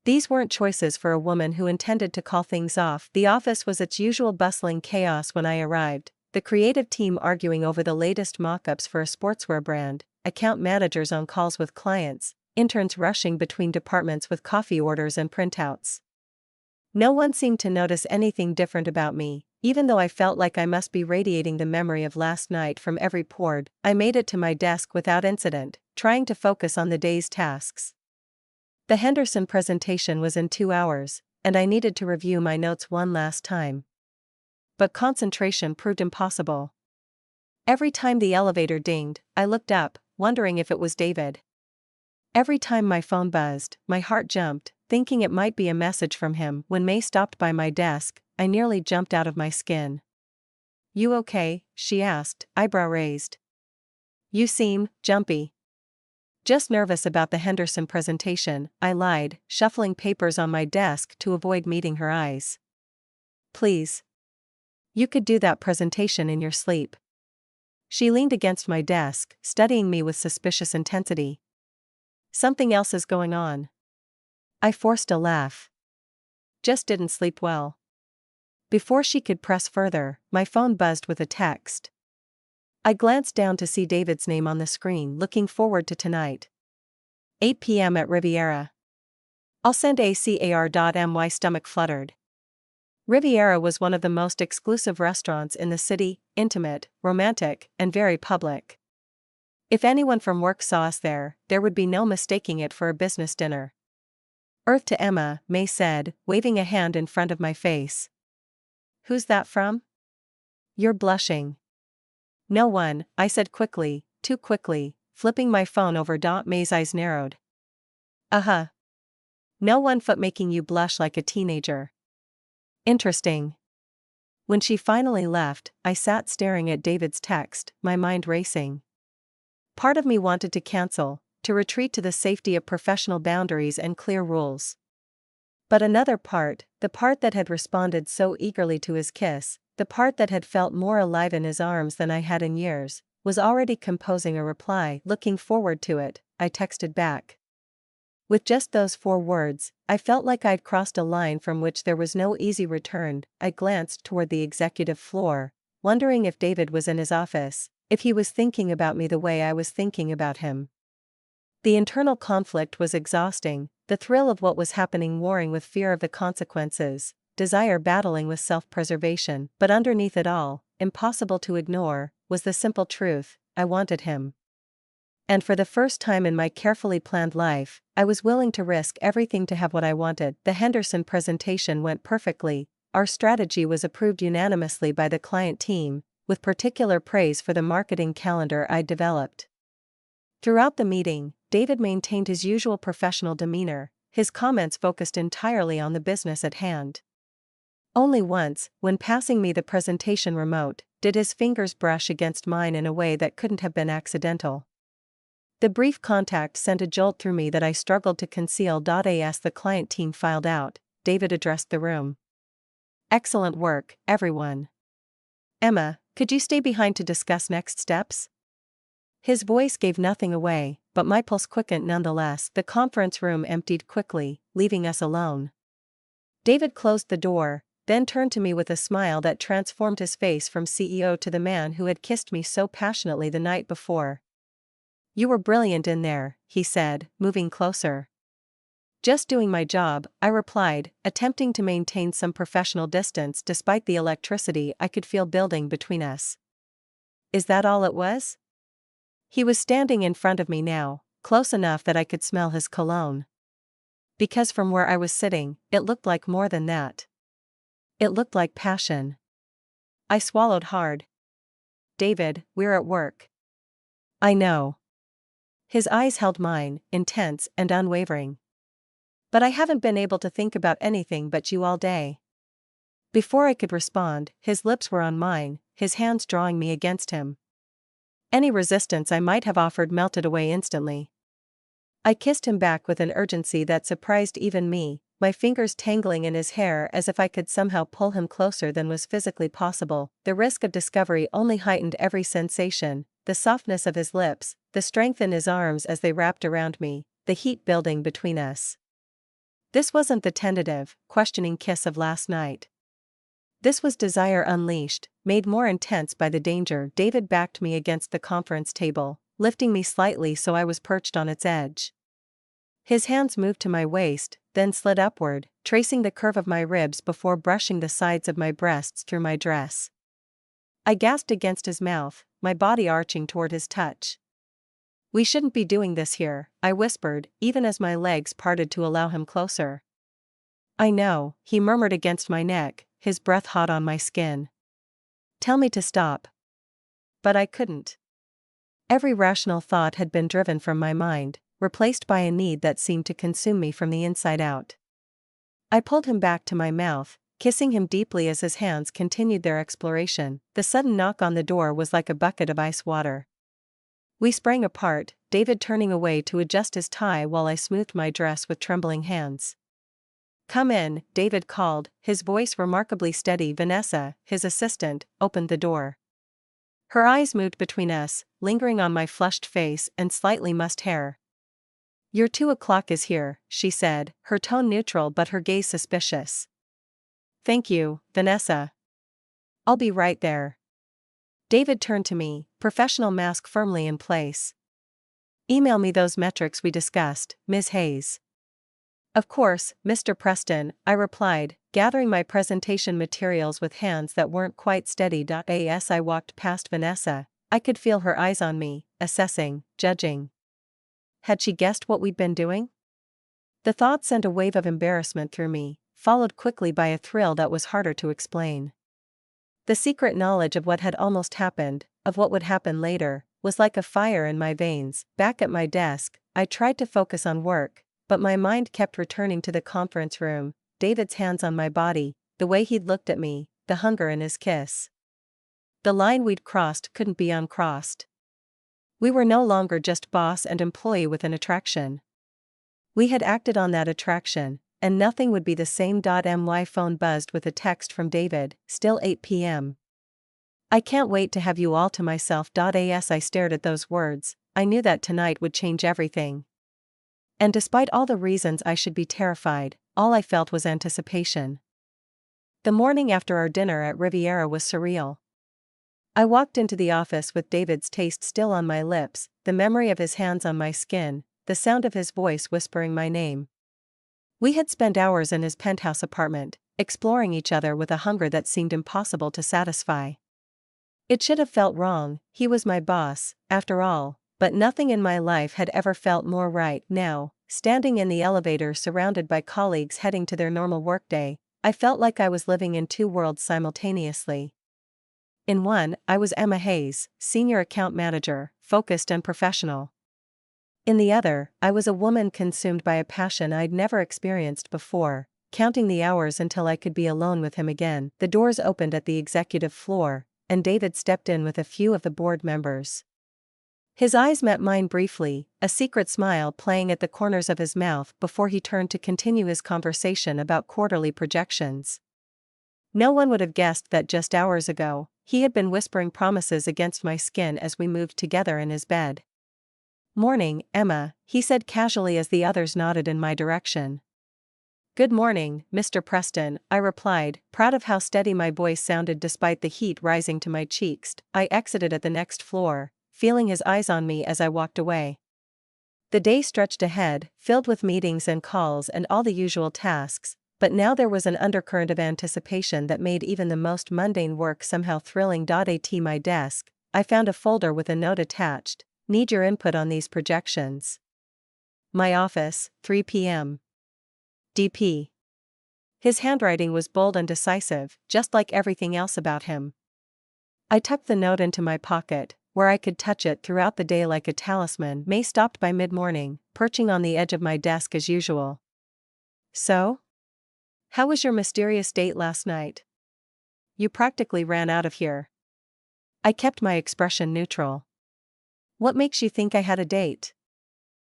These weren't choices for a woman who intended to call things off. The office was its usual bustling chaos when I arrived, the creative team arguing over the latest mock-ups for a sportswear brand, account managers on calls with clients, interns rushing between departments with coffee orders and printouts. No one seemed to notice anything different about me, even though I felt like I must be radiating the memory of last night from every pore. I made it to my desk without incident, trying to focus on the day's tasks. The Henderson presentation was in 2 hours, and I needed to review my notes one last time. But concentration proved impossible. Every time the elevator dinged, I looked up, wondering if it was David. Every time my phone buzzed, my heart jumped, thinking it might be a message from him. When May stopped by my desk, I nearly jumped out of my skin. "You okay?" she asked, eyebrow raised. "You seem jumpy." "Just nervous about the Henderson presentation," I lied, shuffling papers on my desk to avoid meeting her eyes. "Please. You could do that presentation in your sleep." She leaned against my desk, studying me with suspicious intensity. "Something else is going on." I forced a laugh. "Just didn't sleep well." Before she could press further, my phone buzzed with a text. I glanced down to see David's name on the screen. "Looking forward to tonight. 8 p.m. at Riviera. I'll send ACAR.my." Stomach fluttered. Riviera was one of the most exclusive restaurants in the city, intimate, romantic, and very public. If anyone from work saw us there would be no mistaking it for a business dinner. "Earth to Emma," May said, waving a hand in front of my face. "Who's that from?" "You're blushing." "No one," I said quickly, too quickly, flipping my phone over. May's eyes narrowed. "Uh-huh. No one but making you blush like a teenager." "Interesting." When she finally left, I sat staring at David's text, my mind racing. Part of me wanted to cancel, to retreat to the safety of professional boundaries and clear rules. But another part, the part that had responded so eagerly to his kiss, the part that had felt more alive in his arms than I had in years, was already composing a reply. "Looking forward to it," I texted back. With just those 4 words, I felt like I'd crossed a line from which there was no easy return. I glanced toward the executive floor, wondering if David was in his office, if he was thinking about me the way I was thinking about him. The internal conflict was exhausting, the thrill of what was happening warring with fear of the consequences, desire battling with self-preservation. But underneath it all, impossible to ignore, was the simple truth: I wanted him. And for the first time in my carefully planned life, I was willing to risk everything to have what I wanted. The Henderson presentation went perfectly. Our strategy was approved unanimously by the client team, with particular praise for the marketing calendar I'd developed. Throughout the meeting, David maintained his usual professional demeanor, his comments focused entirely on the business at hand. Only once, when passing me the presentation remote, did his fingers brush against mine in a way that couldn't have been accidental. The brief contact sent a jolt through me that I struggled to conceal. As the client team filed out, David addressed the room. "Excellent work, everyone. Emma, could you stay behind to discuss next steps?" His voice gave nothing away, but my pulse quickened nonetheless. The conference room emptied quickly, leaving us alone. David closed the door, then turned to me with a smile that transformed his face from CEO to the man who had kissed me so passionately the night before. "You were brilliant in there," he said, moving closer. "Just doing my job," I replied, attempting to maintain some professional distance despite the electricity I could feel building between us. "Is that all it was?" He was standing in front of me now, close enough that I could smell his cologne. Because from where I was sitting, it looked like more than that. It looked like passion. I swallowed hard. "David, we're at work." "I know." His eyes held mine, intense and unwavering. "But I haven't been able to think about anything but you all day." Before I could respond, his lips were on mine, his hands drawing me against him. Any resistance I might have offered melted away instantly. I kissed him back with an urgency that surprised even me, my fingers tangling in his hair as if I could somehow pull him closer than was physically possible. The risk of discovery only heightened every sensation, the softness of his lips, the strength in his arms as they wrapped around me, the heat building between us. This wasn't the tentative, questioning kiss of last night. This was desire unleashed, made more intense by the danger. David backed me against the conference table, lifting me slightly so I was perched on its edge. His hands moved to my waist, then slid upward, tracing the curve of my ribs before brushing the sides of my breasts through my dress. I gasped against his mouth, my body arching toward his touch. "We shouldn't be doing this here," I whispered, even as my legs parted to allow him closer. "I know," he murmured against my neck, his breath hot on my skin. "Tell me to stop." But I couldn't. Every rational thought had been driven from my mind, replaced by a need that seemed to consume me from the inside out. I pulled him back to my mouth, kissing him deeply as his hands continued their exploration. The sudden knock on the door was like a bucket of ice water. We sprang apart, David turning away to adjust his tie while I smoothed my dress with trembling hands. "Come in," David called, his voice remarkably steady. Vanessa, his assistant, opened the door. Her eyes moved between us, lingering on my flushed face and slightly mussed hair. "Your 2 o'clock is here," she said, her tone neutral but her gaze suspicious. "Thank you, Vanessa. I'll be right there." David turned to me, professional mask firmly in place. "Email me those metrics we discussed, Ms. Hayes." "Of course, Mr. Preston," I replied, gathering my presentation materials with hands that weren't quite steady. As I walked past Vanessa, I could feel her eyes on me, assessing, judging. Had she guessed what we'd been doing? The thought sent a wave of embarrassment through me, followed quickly by a thrill that was harder to explain. The secret knowledge of what had almost happened, of what would happen later, was like a fire in my veins. Back at my desk, I tried to focus on work, but my mind kept returning to the conference room, David's hands on my body, the way he'd looked at me, the hunger in his kiss. The line we'd crossed couldn't be uncrossed. We were no longer just boss and employee with an attraction. We had acted on that attraction, and nothing would be the same. My phone buzzed with a text from David, "Still 8 p.m. I can't wait to have you all to myself." As I stared at those words, I knew that tonight would change everything. And despite all the reasons I should be terrified, all I felt was anticipation. The morning after our dinner at Riviera was surreal. I walked into the office with David's taste still on my lips, the memory of his hands on my skin, the sound of his voice whispering my name. We had spent hours in his penthouse apartment, exploring each other with a hunger that seemed impossible to satisfy. It should have felt wrong, he was my boss, after all, but nothing in my life had ever felt more right. Now, standing in the elevator surrounded by colleagues heading to their normal workday, I felt like I was living in two worlds simultaneously. In one, I was Emma Hayes, senior account manager, focused and professional. In the other, I was a woman consumed by a passion I'd never experienced before, counting the hours until I could be alone with him again. The doors opened at the executive floor, and David stepped in with a few of the board members. His eyes met mine briefly, a secret smile playing at the corners of his mouth before he turned to continue his conversation about quarterly projections. No one would have guessed that just hours ago, he had been whispering promises against my skin as we moved together in his bed. "Morning, Emma," he said casually as the others nodded in my direction. "Good morning, Mr. Preston," I replied, proud of how steady my voice sounded despite the heat rising to my cheeks. I exited at the next floor, feeling his eyes on me as I walked away. The day stretched ahead, filled with meetings and calls and all the usual tasks, but now there was an undercurrent of anticipation that made even the most mundane work somehow thrilling. At my desk, I found a folder with a note attached, "Need your input on these projections. My office, 3 p.m. DP." His handwriting was bold and decisive, just like everything else about him. I tucked the note into my pocket, where I could touch it throughout the day like a talisman. May stopped by mid-morning, perching on the edge of my desk as usual. "So? How was your mysterious date last night? You practically ran out of here." I kept my expression neutral. "What makes you think I had a date?"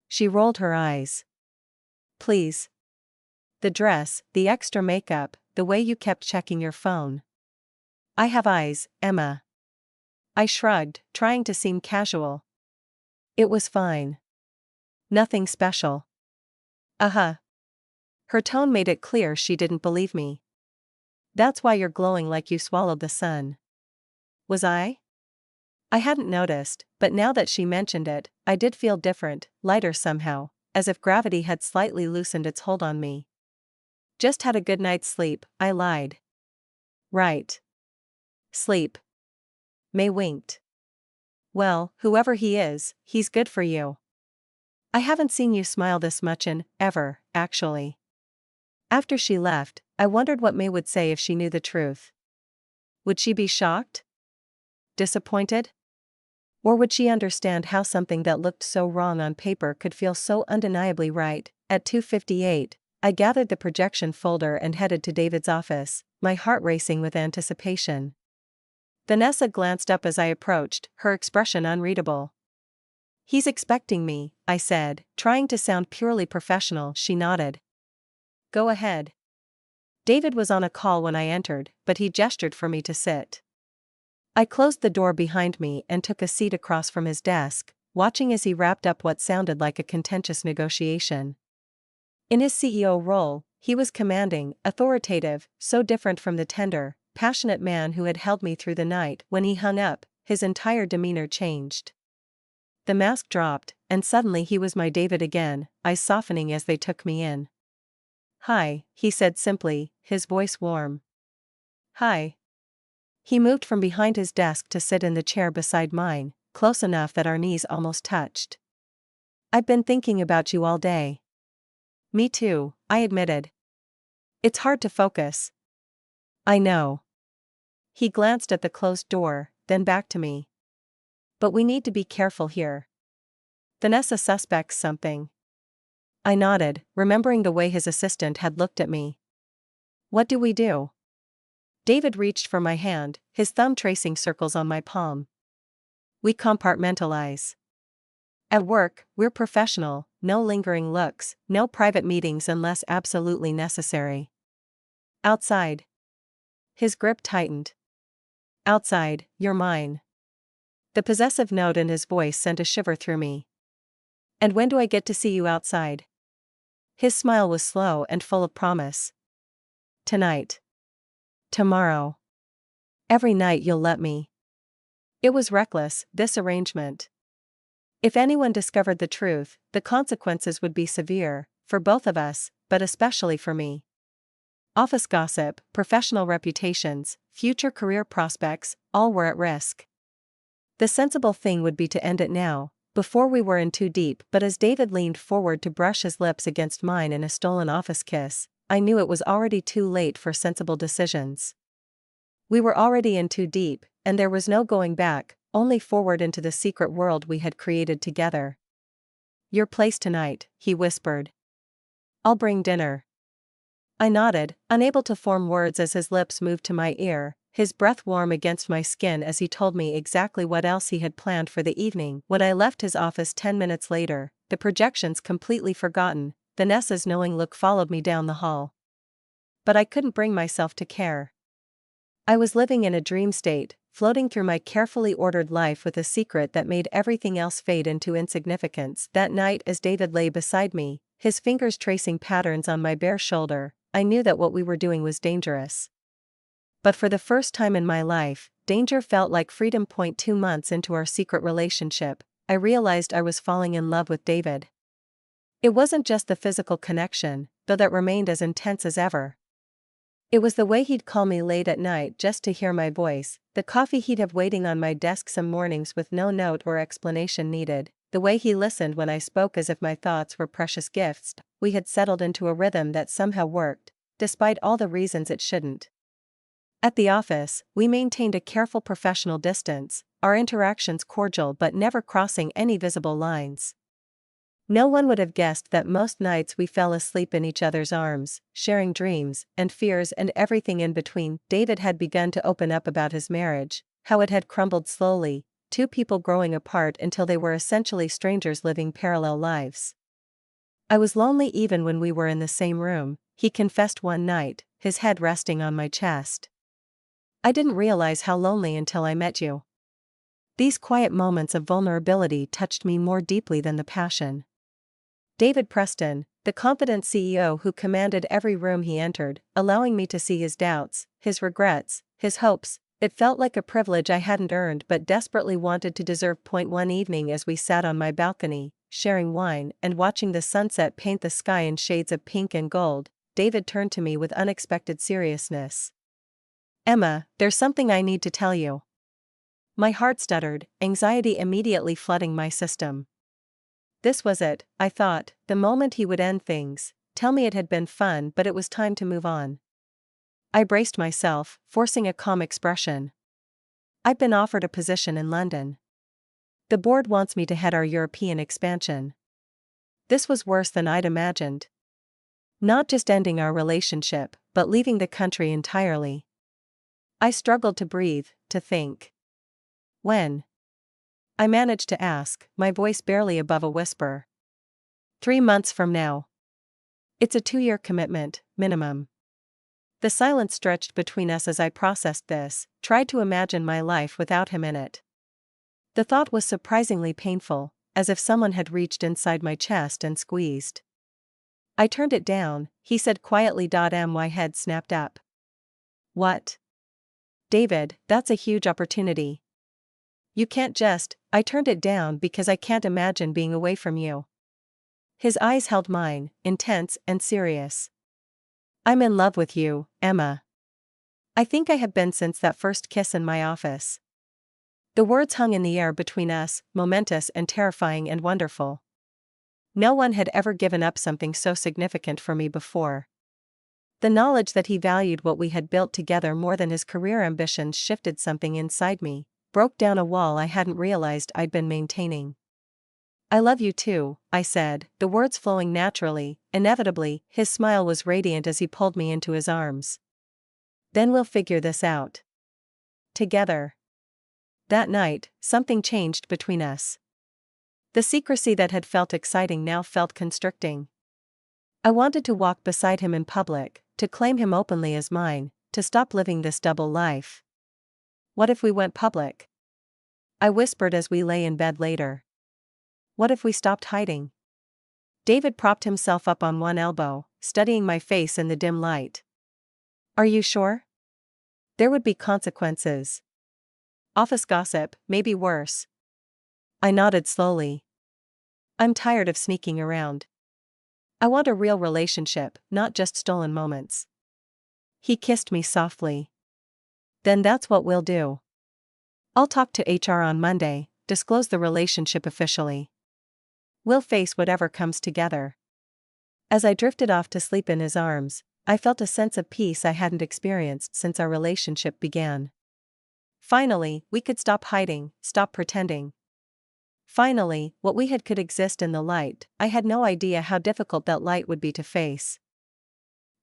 She rolled her eyes. "Please. The dress, the extra makeup, the way you kept checking your phone." "I have eyes, Emma." I shrugged, trying to seem casual. "It was fine. Nothing special." "Uh-huh. Her tone made it clear she didn't believe me. That's why you're glowing like you swallowed the sun. Was I? I hadn't noticed, but now that she mentioned it, I did feel different, lighter somehow, as if gravity had slightly loosened its hold on me. Just had a good night's sleep, I lied. Right. Sleep. May winked. Well, whoever he is, he's good for you. I haven't seen you smile this much in, ever, actually. After she left, I wondered what May would say if she knew the truth. Would she be shocked? Disappointed? Or would she understand how something that looked so wrong on paper could feel so undeniably right? At 2:58, I gathered the projection folder and headed to David's office, my heart racing with anticipation. Vanessa glanced up as I approached, her expression unreadable. He's expecting me, I said, trying to sound purely professional. She nodded. Go ahead. David was on a call when I entered, but he gestured for me to sit. I closed the door behind me and took a seat across from his desk, watching as he wrapped up what sounded like a contentious negotiation. In his CEO role, he was commanding, authoritative, so different from the tender, passionate man who had held me through the night. When he hung up, his entire demeanor changed. The mask dropped, and suddenly he was my David again, eyes softening as they took me in. Hi, he said simply, his voice warm. Hi. He moved from behind his desk to sit in the chair beside mine, close enough that our knees almost touched. I've been thinking about you all day. Me too, I admitted. It's hard to focus. I know. He glanced at the closed door, then back to me. But we need to be careful here. Vanessa suspects something. I nodded, remembering the way his assistant had looked at me. What do we do? David reached for my hand, his thumb tracing circles on my palm. We compartmentalize. At work, we're professional, no lingering looks, no private meetings unless absolutely necessary. Outside. His grip tightened. Outside, you're mine. The possessive note in his voice sent a shiver through me. And when do I get to see you outside? His smile was slow and full of promise. Tonight. Tomorrow. Every night you'll let me. It was reckless, this arrangement. If anyone discovered the truth, the consequences would be severe, for both of us, but especially for me. Office gossip, professional reputations, future career prospects, all were at risk. The sensible thing would be to end it now, before we were in too deep. But as David leaned forward to brush his lips against mine in a stolen office kiss, I knew it was already too late for sensible decisions. We were already in too deep, and there was no going back, only forward into the secret world we had created together. Your place tonight, he whispered. I'll bring dinner. I nodded, unable to form words as his lips moved to my ear, his breath warm against my skin as he told me exactly what else he had planned for the evening. When I left his office 10 minutes later, the projections completely forgotten, Vanessa's knowing look followed me down the hall. But I couldn't bring myself to care. I was living in a dream state, floating through my carefully ordered life with a secret that made everything else fade into insignificance. That night, as David lay beside me, his fingers tracing patterns on my bare shoulder, I knew that what we were doing was dangerous. But for the first time in my life, danger felt like freedom. 2 months into our secret relationship, I realized I was falling in love with David. It wasn't just the physical connection, though that remained as intense as ever. It was the way he'd call me late at night just to hear my voice, the coffee he'd have waiting on my desk some mornings with no note or explanation needed, the way he listened when I spoke as if my thoughts were precious gifts. We had settled into a rhythm that somehow worked, despite all the reasons it shouldn't. At the office, we maintained a careful professional distance, our interactions cordial but never crossing any visible lines. No one would have guessed that most nights we fell asleep in each other's arms, sharing dreams and fears and everything in between. David had begun to open up about his marriage, how it had crumbled slowly, two people growing apart until they were essentially strangers living parallel lives. I was lonely even when we were in the same room, he confessed one night, his head resting on my chest. I didn't realize how lonely until I met you. These quiet moments of vulnerability touched me more deeply than the passion. David Preston, the confident CEO who commanded every room he entered, allowing me to see his doubts, his regrets, his hopes. It felt like a privilege I hadn't earned but desperately wanted to deserve. One evening, as we sat on my balcony, sharing wine and watching the sunset paint the sky in shades of pink and gold, David turned to me with unexpected seriousness. "Emma, there's something I need to tell you." My heart stuttered, anxiety immediately flooding my system. This was it, I thought, the moment he would end things, tell me it had been fun but it was time to move on. I braced myself, forcing a calm expression. "I've been offered a position in London. The board wants me to head our European expansion." This was worse than I'd imagined. Not just ending our relationship, but leaving the country entirely. I struggled to breathe, to think. "When?" I managed to ask, my voice barely above a whisper. 3 months from now. It's a 2-year commitment, minimum." The silence stretched between us as I processed this, tried to imagine my life without him in it. The thought was surprisingly painful, as if someone had reached inside my chest and squeezed. "I turned it down," he said quietly. My head snapped up. "What?" "David, that's a huge opportunity. You can't just." "I turned it down because I can't imagine being away from you." His eyes held mine, intense and serious. "I'm in love with you, Emma. I think I have been since that first kiss in my office." The words hung in the air between us, momentous and terrifying and wonderful. No one had ever given up something so significant for me before. The knowledge that he valued what we had built together more than his career ambitions shifted something inside me, broke down a wall I hadn't realized I'd been maintaining. "I love you too," I said, the words flowing naturally, inevitably. His smile was radiant as he pulled me into his arms. "Then we'll figure this out together." That night, something changed between us. The secrecy that had felt exciting now felt constricting. I wanted to walk beside him in public, to claim him openly as mine, to stop living this double life. "What if we went public?" I whispered as we lay in bed later. "What if we stopped hiding?" David propped himself up on one elbow, studying my face in the dim light. "Are you sure? There would be consequences. Office gossip, maybe worse." I nodded slowly. "I'm tired of sneaking around. I want a real relationship, not just stolen moments." He kissed me softly. "Then that's what we'll do. I'll talk to HR on Monday, disclose the relationship officially. We'll face whatever comes together." As I drifted off to sleep in his arms, I felt a sense of peace I hadn't experienced since our relationship began. Finally, we could stop hiding, stop pretending. Finally, what we had could exist in the light. I had no idea how difficult that light would be to face.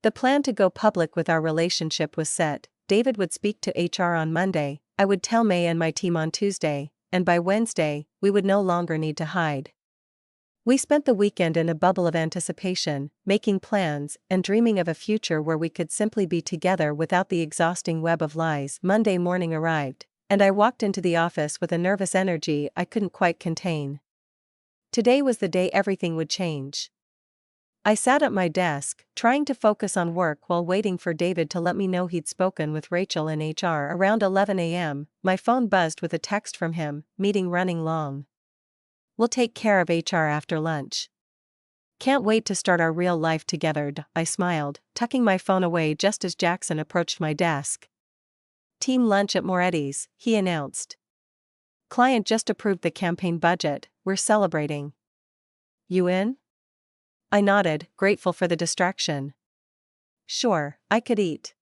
The plan to go public with our relationship was set. David would speak to HR on Monday, I would tell May and my team on Tuesday, and by Wednesday, we would no longer need to hide. We spent the weekend in a bubble of anticipation, making plans and dreaming of a future where we could simply be together without the exhausting web of lies. Monday morning arrived, and I walked into the office with a nervous energy I couldn't quite contain. Today was the day everything would change. I sat at my desk, trying to focus on work while waiting for David to let me know he'd spoken with Rachel in HR. Around 11 a.m., my phone buzzed with a text from him, "Meeting running long. We'll take care of HR after lunch. Can't wait to start our real life together." I smiled, tucking my phone away just as Jackson approached my desk. "Team lunch at Moretti's," he announced. "Client just approved the campaign budget, we're celebrating. You in?" I nodded, grateful for the distraction. Sure, I could eat.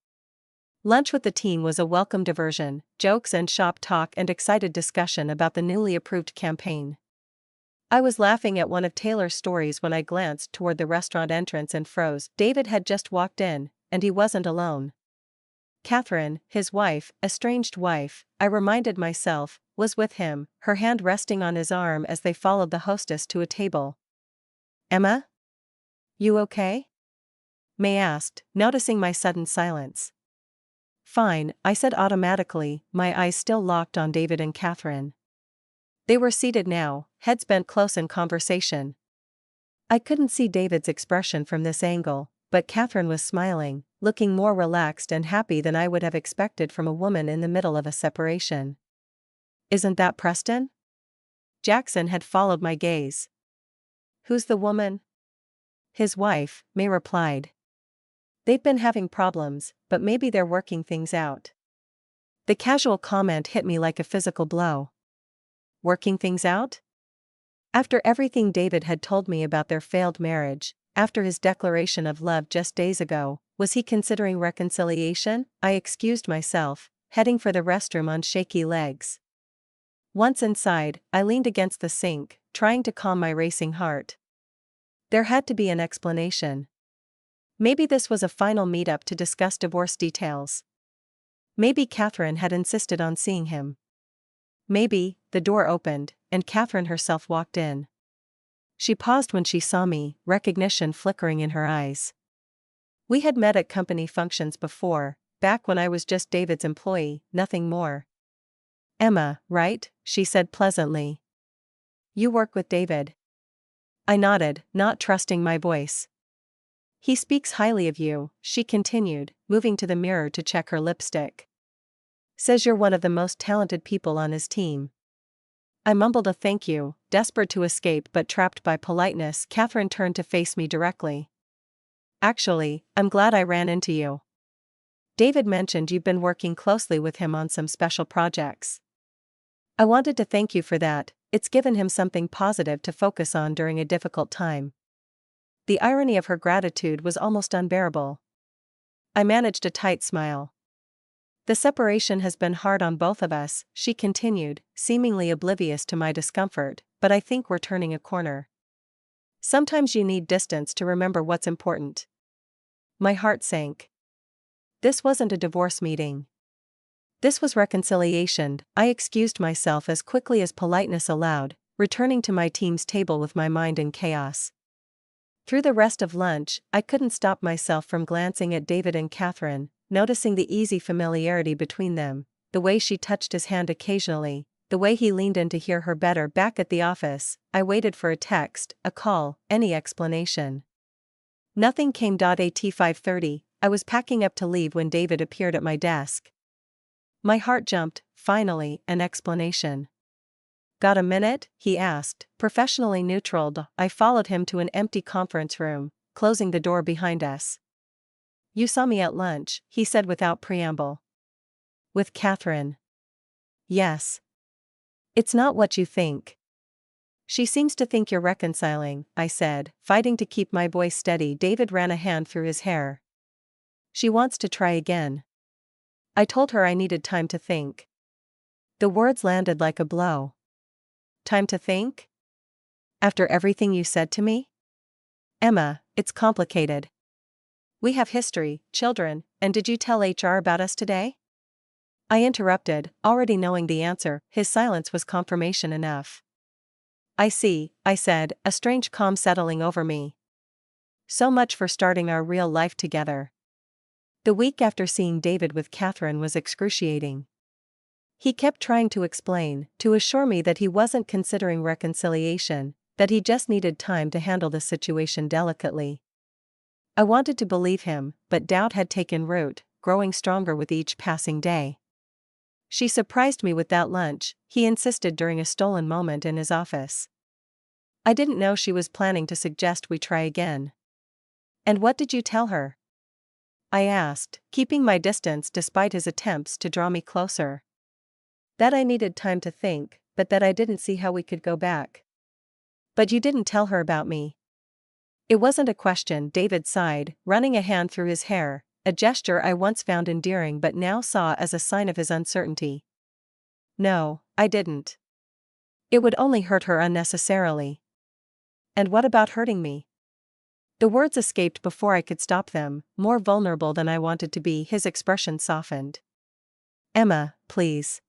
Lunch with the team was a welcome diversion, jokes and shop talk and excited discussion about the newly approved campaign. I was laughing at one of Taylor's stories when I glanced toward the restaurant entrance and froze. David had just walked in, and he wasn't alone. Catherine, his wife, estranged wife, I reminded myself, was with him, her hand resting on his arm as they followed the hostess to a table. "Emma? You okay?" May asked, noticing my sudden silence. "Fine," I said automatically, my eyes still locked on David and Catherine. They were seated now, heads bent close in conversation. I couldn't see David's expression from this angle, but Catherine was smiling, looking more relaxed and happy than I would have expected from a woman in the middle of a separation. Isn't that Preston? Jackson had followed my gaze. Who's the woman? His wife, May replied. They've been having problems, but maybe they're working things out. The casual comment hit me like a physical blow. Working things out? After everything David had told me about their failed marriage, after his declaration of love just days ago, was he considering reconciliation? I excused myself, heading for the restroom on shaky legs. Once inside, I leaned against the sink, trying to calm my racing heart. There had to be an explanation. Maybe this was a final meetup to discuss divorce details. Maybe Catherine had insisted on seeing him. Maybe, the door opened, and Catherine herself walked in. She paused when she saw me, recognition flickering in her eyes. We had met at company functions before, back when I was just David's employee, nothing more. Emma, right? She said pleasantly. You work with David. I nodded, not trusting my voice. He speaks highly of you, she continued, moving to the mirror to check her lipstick. Says you're one of the most talented people on his team. I mumbled a thank you, desperate to escape but trapped by politeness. Catherine turned to face me directly. Actually, I'm glad I ran into you. David mentioned you've been working closely with him on some special projects. I wanted to thank you for that, it's given him something positive to focus on during a difficult time. The irony of her gratitude was almost unbearable. I managed a tight smile. The separation has been hard on both of us, she continued, seemingly oblivious to my discomfort, but I think we're turning a corner. Sometimes you need distance to remember what's important. My heart sank. This wasn't a divorce meeting. This was reconciliation. I excused myself as quickly as politeness allowed, returning to my team's table with my mind in chaos. Through the rest of lunch, I couldn't stop myself from glancing at David and Catherine, noticing the easy familiarity between them, the way she touched his hand occasionally, the way he leaned in to hear her better. Back at the office, I waited for a text, a call, any explanation. Nothing came. At 5:30, I was packing up to leave when David appeared at my desk. My heart jumped. Finally, an explanation. Got a minute? He asked, professionally neutral. I followed him to an empty conference room, closing the door behind us. You saw me at lunch, he said without preamble. With Catherine. Yes. It's not what you think. She seems to think you're reconciling, I said, fighting to keep my voice steady. David ran a hand through his hair. She wants to try again. I told her I needed time to think. The words landed like a blow. Time to think? After everything you said to me? Emma, it's complicated. We have history, children, and did you tell HR about us today? I interrupted, already knowing the answer. His silence was confirmation enough. I see, I said, a strange calm settling over me. So much for starting our real life together. The week after seeing David with Catherine was excruciating. He kept trying to explain, to assure me that he wasn't considering reconciliation, that he just needed time to handle the situation delicately. I wanted to believe him, but doubt had taken root, growing stronger with each passing day. She surprised me with that lunch, he insisted during a stolen moment in his office. I didn't know she was planning to suggest we try again. And what did you tell her? I asked, keeping my distance despite his attempts to draw me closer. That I needed time to think, but that I didn't see how we could go back. But you didn't tell her about me. It wasn't a question. David sighed, running a hand through his hair, a gesture I once found endearing but now saw as a sign of his uncertainty. No, I didn't. It would only hurt her unnecessarily. And what about hurting me? The words escaped before I could stop them. More vulnerable than I wanted to be. His expression softened. Emma, please.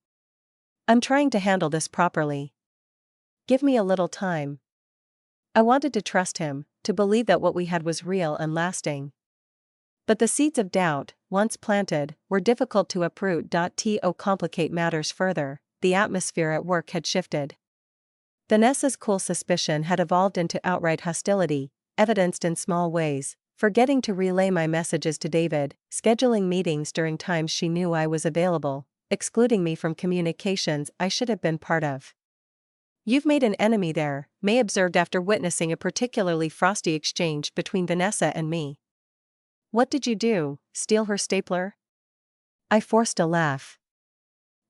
I'm trying to handle this properly. Give me a little time. I wanted to trust him, to believe that what we had was real and lasting. But the seeds of doubt, once planted, were difficult to uproot. To complicate matters further, the atmosphere at work had shifted. Vanessa's cool suspicion had evolved into outright hostility, evidenced in small ways, forgetting to relay my messages to David, scheduling meetings during times she knew I was available, excluding me from communications I should have been part of. "You've made an enemy there," May observed after witnessing a particularly frosty exchange between Vanessa and me. "What did you do, steal her stapler?" I forced a laugh.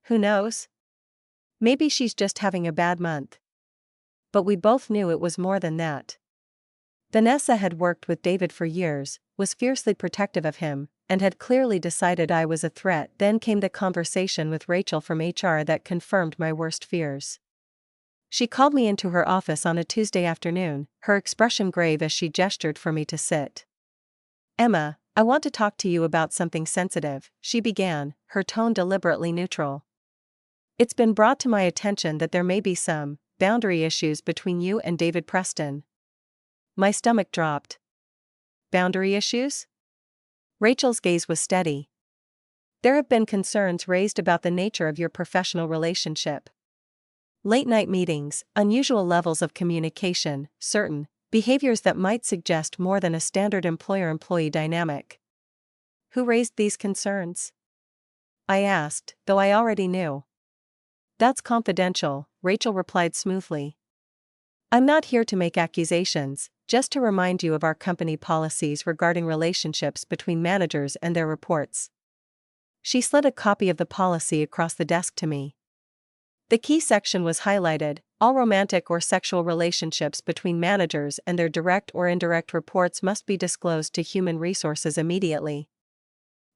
"Who knows? Maybe she's just having a bad month." But we both knew it was more than that. Vanessa had worked with David for years, was fiercely protective of him, and had clearly decided I was a threat. Then came the conversation with Rachel from HR that confirmed my worst fears. She called me into her office on a Tuesday afternoon, her expression grave as she gestured for me to sit. "Emma, I want to talk to you about something sensitive," she began, her tone deliberately neutral. "It's been brought to my attention that there may be some boundary issues between you and David Preston." My stomach dropped. "Boundary issues?" Rachel's gaze was steady. "There have been concerns raised about the nature of your professional relationship. Late-night meetings, unusual levels of communication, certain behaviors that might suggest more than a standard employer-employee dynamic." "Who raised these concerns?" I asked, though I already knew. "That's confidential," Rachel replied smoothly. "I'm not here to make accusations, just to remind you of our company policies regarding relationships between managers and their reports." She slid a copy of the policy across the desk to me. The key section was highlighted: "All romantic or sexual relationships between managers and their direct or indirect reports must be disclosed to Human Resources immediately."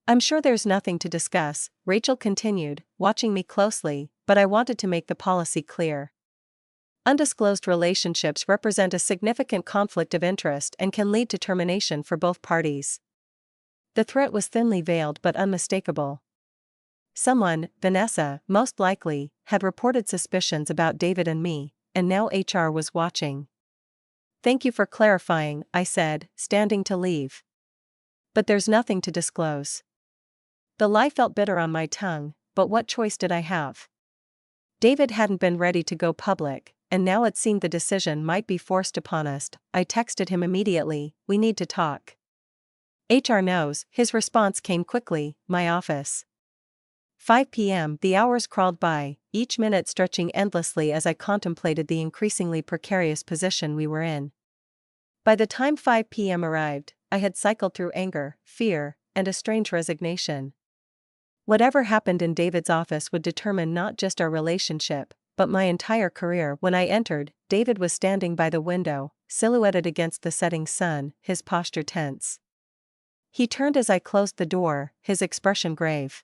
"I'm sure there's nothing to discuss," Rachel continued, watching me closely, "but I wanted to make the policy clear. Undisclosed relationships represent a significant conflict of interest and can lead to termination for both parties." The threat was thinly veiled but unmistakable. Someone, Vanessa, most likely, had reported suspicions about David and me, and now HR was watching. "Thank you for clarifying," I said, standing to leave. "But there's nothing to disclose." The lie felt bitter on my tongue, but what choice did I have? David hadn't been ready to go public, and now it seemed the decision might be forced upon us. I texted him immediately, "We need to talk." "HR knows," his response came quickly, "my office." 5 p.m. The hours crawled by, each minute stretching endlessly as I contemplated the increasingly precarious position we were in. By the time 5 p.m. arrived, I had cycled through anger, fear, and a strange resignation. Whatever happened in David's office would determine not just our relationship, but my entire career. When I entered, David was standing by the window, silhouetted against the setting sun, his posture tense. He turned as I closed the door, his expression grave.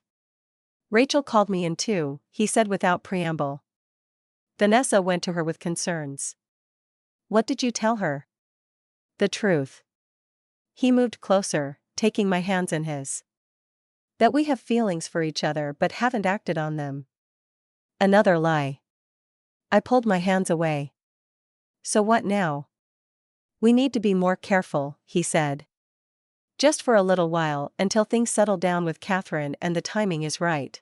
"Rachel called me in too," he said without preamble. "Vanessa went to her with concerns." "What did you tell her?" "The truth." He moved closer, taking my hands in his. "That we have feelings for each other but haven't acted on them." Another lie. I pulled my hands away. "So what now?" "We need to be more careful," he said. "Just for a little while, until things settle down with Catherine and the timing is right."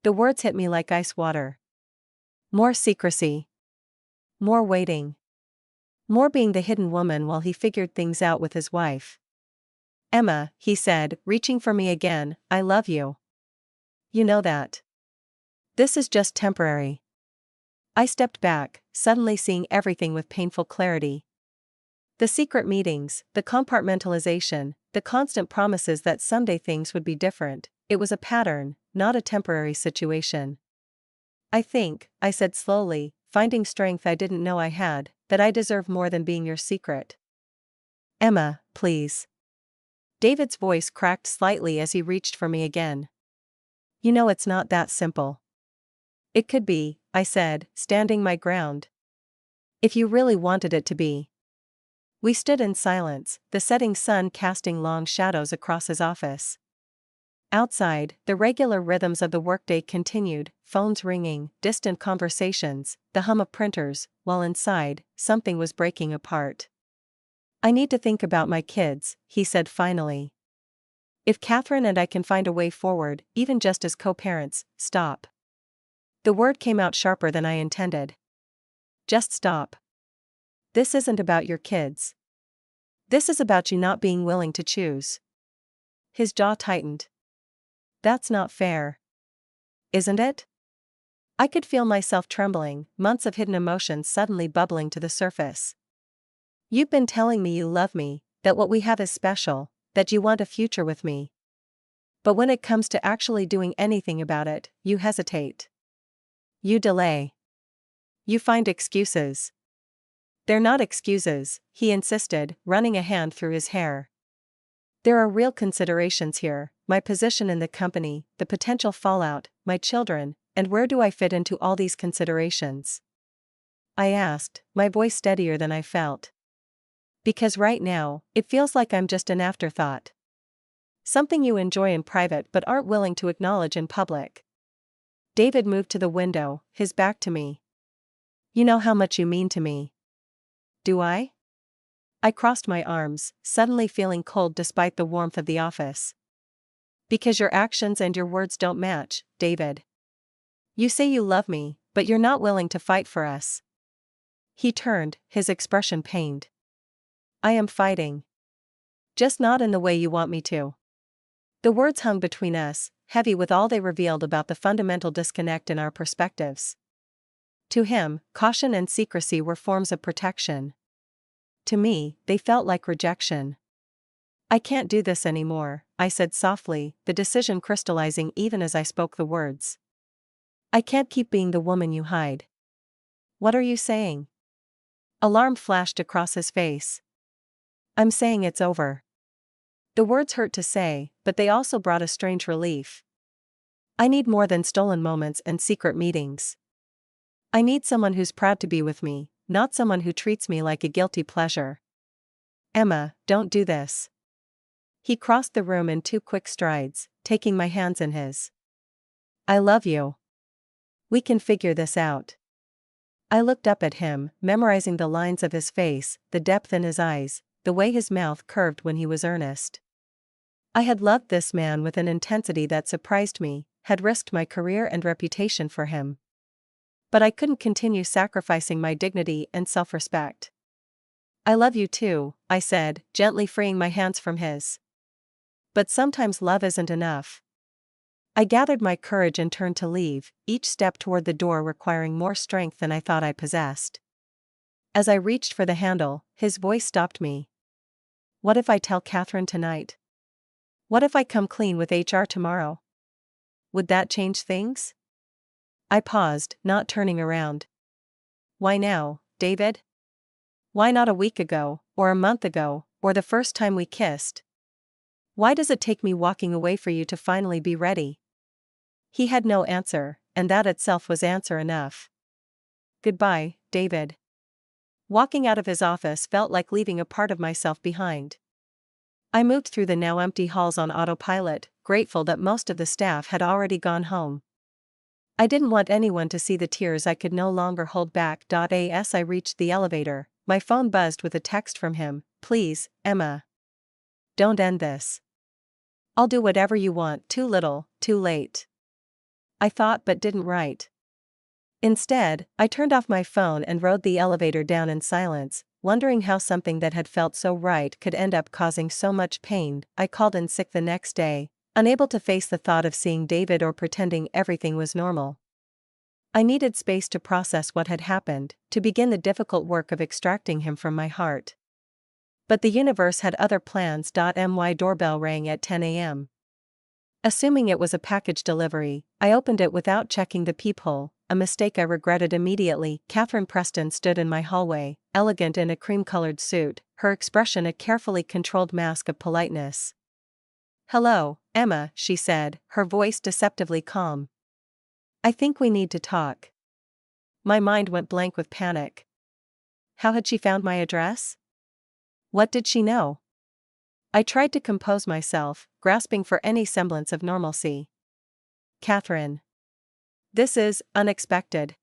The words hit me like ice water. More secrecy. More waiting. More being the hidden woman while he figured things out with his wife. "Emma," he said, reaching for me again, "I love you. You know that. This is just temporary." I stepped back, suddenly seeing everything with painful clarity. The secret meetings, the compartmentalization, the constant promises that someday things would be different. It was a pattern, not a temporary situation. "I think," I said slowly, finding strength I didn't know I had, "that I deserve more than being your secret." "Emma, please." David's voice cracked slightly as he reached for me again. "You know it's not that simple." "It could be," I said, standing my ground. "If you really wanted it to be." We stood in silence, the setting sun casting long shadows across his office. Outside, the regular rhythms of the workday continued, phones ringing, distant conversations, the hum of printers, while inside, something was breaking apart. "I need to think about my kids," he said finally. "If Catherine and I can find a way forward, even just as co-parents, stop." The word came out sharper than I intended. Just stop. This isn't about your kids. This is about you not being willing to choose. His jaw tightened. That's not fair. Isn't it? I could feel myself trembling, months of hidden emotions suddenly bubbling to the surface. You've been telling me you love me, that what we have is special, that you want a future with me. But when it comes to actually doing anything about it, you hesitate. You delay. You find excuses. They're not excuses, he insisted, running a hand through his hair. There are real considerations here: my position in the company, the potential fallout, my children, and where do I fit into all these considerations? I asked, my voice steadier than I felt. Because right now, it feels like I'm just an afterthought. Something you enjoy in private but aren't willing to acknowledge in public. David moved to the window, his back to me. You know how much you mean to me. Do I? I crossed my arms, suddenly feeling cold despite the warmth of the office. Because your actions and your words don't match, David. You say you love me, but you're not willing to fight for us. He turned, his expression pained. I am fighting. Just not in the way you want me to. The words hung between us, heavy with all they revealed about the fundamental disconnect in our perspectives. To him, caution and secrecy were forms of protection. To me, they felt like rejection. I can't do this anymore, I said softly, the decision crystallizing even as I spoke the words. I can't keep being the woman you hide. What are you saying? Alarm flashed across his face. I'm saying it's over. The words hurt to say, but they also brought a strange relief. I need more than stolen moments and secret meetings. I need someone who's proud to be with me, not someone who treats me like a guilty pleasure. Emma, don't do this. He crossed the room in 2 quick strides, taking my hands in his. I love you. We can figure this out. I looked up at him, memorizing the lines of his face, the depth in his eyes, the way his mouth curved when he was earnest. I had loved this man with an intensity that surprised me, had risked my career and reputation for him. But I couldn't continue sacrificing my dignity and self-respect. I love you too, I said, gently freeing my hands from his. But sometimes love isn't enough. I gathered my courage and turned to leave, each step toward the door requiring more strength than I thought I possessed. As I reached for the handle, his voice stopped me. What if I tell Catherine tonight? What if I come clean with HR tomorrow? Would that change things? I paused, not turning around. Why now, David? Why not a week ago, or a month ago, or the first time we kissed? Why does it take me walking away for you to finally be ready? He had no answer, and that itself was answer enough. Goodbye, David. Walking out of his office felt like leaving a part of myself behind. I moved through the now empty halls on autopilot, grateful that most of the staff had already gone home. I didn't want anyone to see the tears I could no longer hold back. As I reached the elevator, my phone buzzed with a text from him. Please, Emma. Don't end this. I'll do whatever you want. Too little, too late. I thought but didn't write. Instead, I turned off my phone and rode the elevator down in silence, wondering how something that had felt so right could end up causing so much pain. I called in sick the next day, unable to face the thought of seeing David or pretending everything was normal. I needed space to process what had happened, to begin the difficult work of extracting him from my heart. But the universe had other plans. My doorbell rang at 10 a.m. Assuming it was a package delivery, I opened it without checking the peephole, a mistake I regretted immediately. Catherine Preston stood in my hallway, elegant in a cream-colored suit, her expression a carefully controlled mask of politeness. Hello, Emma, she said, her voice deceptively calm. I think we need to talk. My mind went blank with panic. How had she found my address? What did she know? I tried to compose myself, grasping for any semblance of normalcy. Catherine. This is unexpected.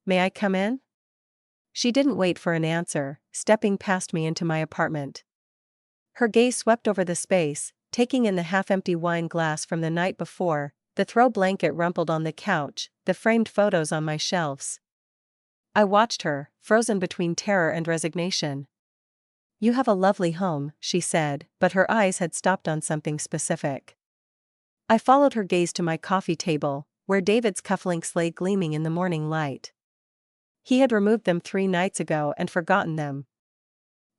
May I come in? She didn't wait for an answer, stepping past me into my apartment. Her gaze swept over the space, taking in the half-empty wine glass from the night before, the throw blanket rumpled on the couch, the framed photos on my shelves. I watched her, frozen between terror and resignation. You have a lovely home, she said, but her eyes had stopped on something specific. I followed her gaze to my coffee table, where David's cufflinks lay gleaming in the morning light. He had removed them 3 nights ago and forgotten them.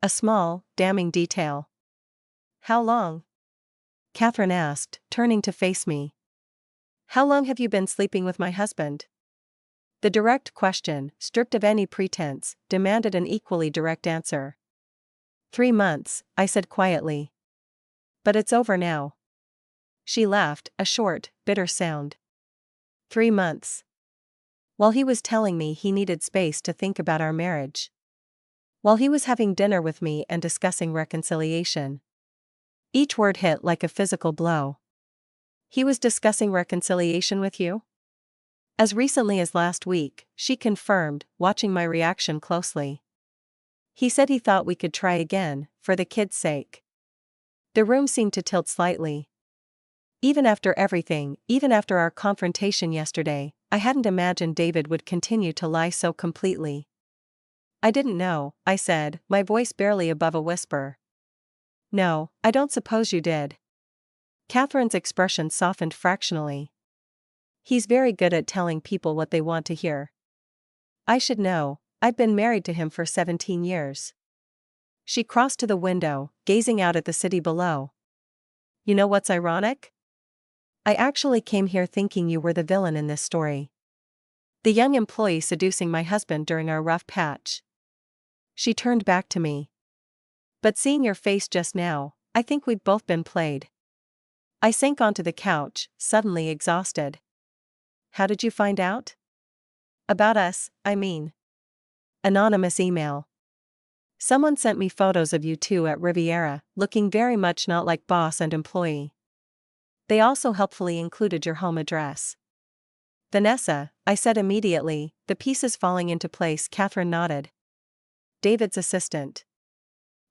A small, damning detail. How long? Catherine asked, turning to face me. How long have you been sleeping with my husband? The direct question, stripped of any pretense, demanded an equally direct answer. 3 months, I said quietly. But it's over now. She laughed, a short, bitter sound. 3 months. While he was telling me he needed space to think about our marriage. While he was having dinner with me and discussing reconciliation. Each word hit like a physical blow. He was discussing reconciliation with you? As recently as last week, she confirmed, watching my reaction closely. He said he thought we could try again, for the kids' sake. The room seemed to tilt slightly. Even after everything, even after our confrontation yesterday, I hadn't imagined David would continue to lie so completely. I didn't know, I said, my voice barely above a whisper. No, I don't suppose you did. Catherine's expression softened fractionally. He's very good at telling people what they want to hear. I should know, I'd been married to him for 17 years. She crossed to the window, gazing out at the city below. You know what's ironic? I actually came here thinking you were the villain in this story. The young employee seducing my husband during our rough patch. She turned back to me. But seeing your face just now, I think we've both been played. I sank onto the couch, suddenly exhausted. How did you find out? About us, I mean. Anonymous email. Someone sent me photos of you two at Riviera, looking very much not like boss and employee. They also helpfully included your home address. Vanessa, I said immediately, the pieces falling into place. Catherine nodded. David's assistant.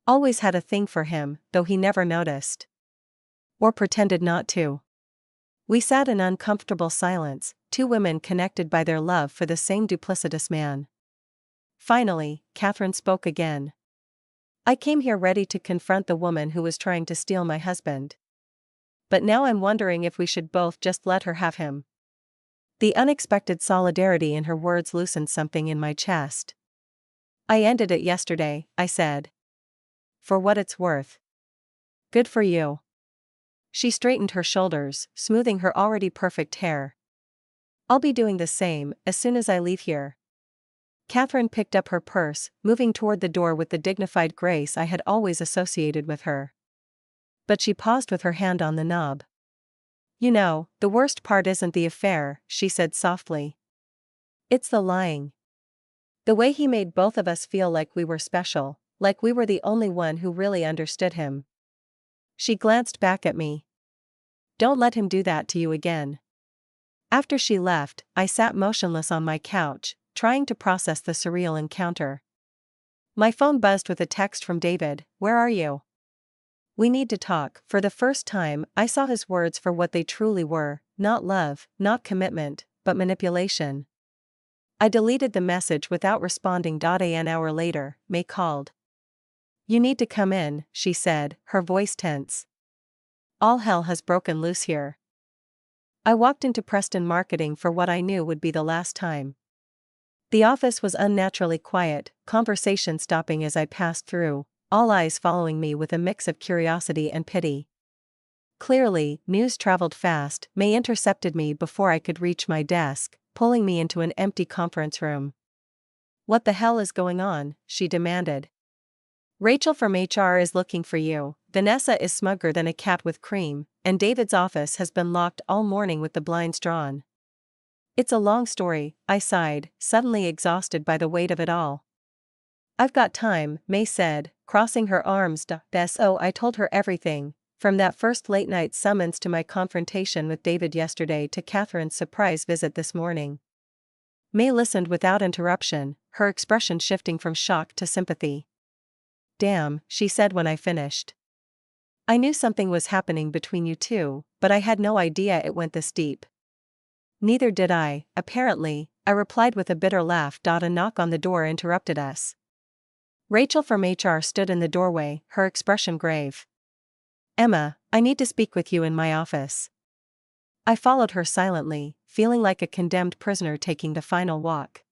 Always had a thing for him, though he never noticed. Or pretended not to. We sat in uncomfortable silence, 2 women connected by their love for the same duplicitous man. Finally, Catherine spoke again. I came here ready to confront the woman who was trying to steal my husband. But now I'm wondering if we should both just let her have him. The unexpected solidarity in her words loosened something in my chest. I ended it yesterday, I said. For what it's worth. Good for you. She straightened her shoulders, smoothing her already perfect hair. I'll be doing the same, as soon as I leave here. Catherine picked up her purse, moving toward the door with the dignified grace I had always associated with her. But she paused with her hand on the knob. You know, the worst part isn't the affair, she said softly. It's the lying. The way he made both of us feel like we were special, like we were the only one who really understood him. She glanced back at me. Don't let him do that to you again. After she left, I sat motionless on my couch, trying to process the surreal encounter. My phone buzzed with a text from David. Where are you? We need to talk. For the first time, I saw his words for what they truly were, not love, not commitment, but manipulation. I deleted the message without responding. An hour later, May called. You need to come in, she said, her voice tense. All hell has broken loose here. I walked into Preston Marketing for what I knew would be the last time. The office was unnaturally quiet, conversation stopping as I passed through, all eyes following me with a mix of curiosity and pity. Clearly, news traveled fast. May intercepted me before I could reach my desk, pulling me into an empty conference room. What the hell is going on? She demanded. Rachel from HR is looking for you. Vanessa is smugger than a cat with cream, and David's office has been locked all morning with the blinds drawn. It's a long story, I sighed, suddenly exhausted by the weight of it all. I've got time, May said, crossing her arms. So I told her everything, from that first late-night summons to my confrontation with David yesterday to Catherine's surprise visit this morning. May listened without interruption, her expression shifting from shock to sympathy. Damn, she said when I finished. I knew something was happening between you two, but I had no idea it went this deep. Neither did I, apparently, I replied with a bitter laugh. A knock on the door interrupted us. Rachel from HR stood in the doorway, her expression grave. Emma, I need to speak with you in my office. I followed her silently, feeling like a condemned prisoner taking the final walk.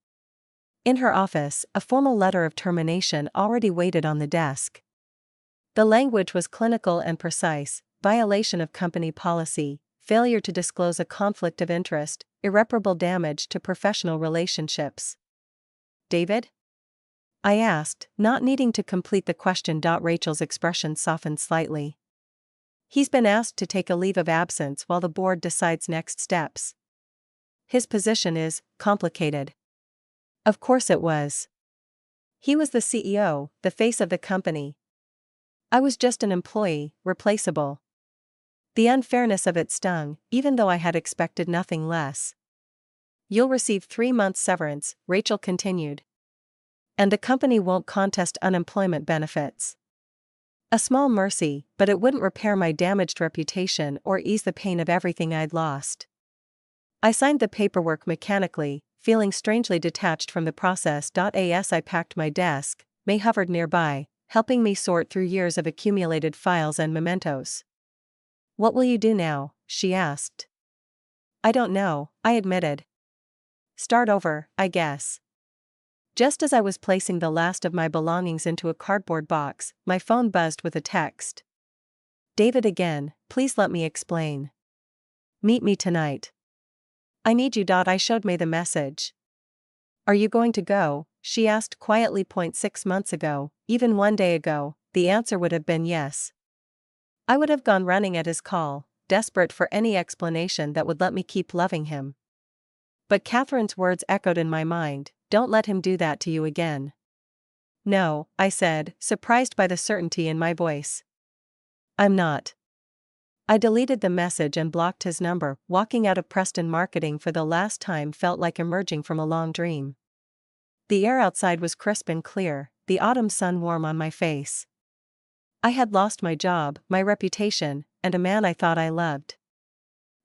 In her office, a formal letter of termination already waited on the desk. The language was clinical and precise: violation of company policy, failure to disclose a conflict of interest, irreparable damage to professional relationships. David? I asked, not needing to complete the question. Rachel's expression softened slightly. He's been asked to take a leave of absence while the board decides next steps. His position is complicated. Of course it was. He was the CEO, the face of the company. I was just an employee, replaceable. The unfairness of it stung, even though I had expected nothing less. You'll receive 3 months severance, Rachel continued. And the company won't contest unemployment benefits. A small mercy, but it wouldn't repair my damaged reputation or ease the pain of everything I'd lost. I signed the paperwork mechanically, feeling strangely detached from the process. As I packed my desk, May hovered nearby, helping me sort through years of accumulated files and mementos. What will you do now? She asked. I don't know, I admitted. Start over, I guess. Just as I was placing the last of my belongings into a cardboard box, my phone buzzed with a text. David again, please let me explain. Meet me tonight. I need you. I showed May the message. Are you going to go? She asked quietly. 6 months ago, even 1 day ago, the answer would have been yes. I would have gone running at his call, desperate for any explanation that would let me keep loving him. But Catherine's words echoed in my mind, don't let him do that to you again. No, I said, surprised by the certainty in my voice. I'm not. I deleted the message and blocked his number. Walking out of Preston Marketing for the last time felt like emerging from a long dream. The air outside was crisp and clear, the autumn sun warm on my face. I had lost my job, my reputation, and a man I thought I loved.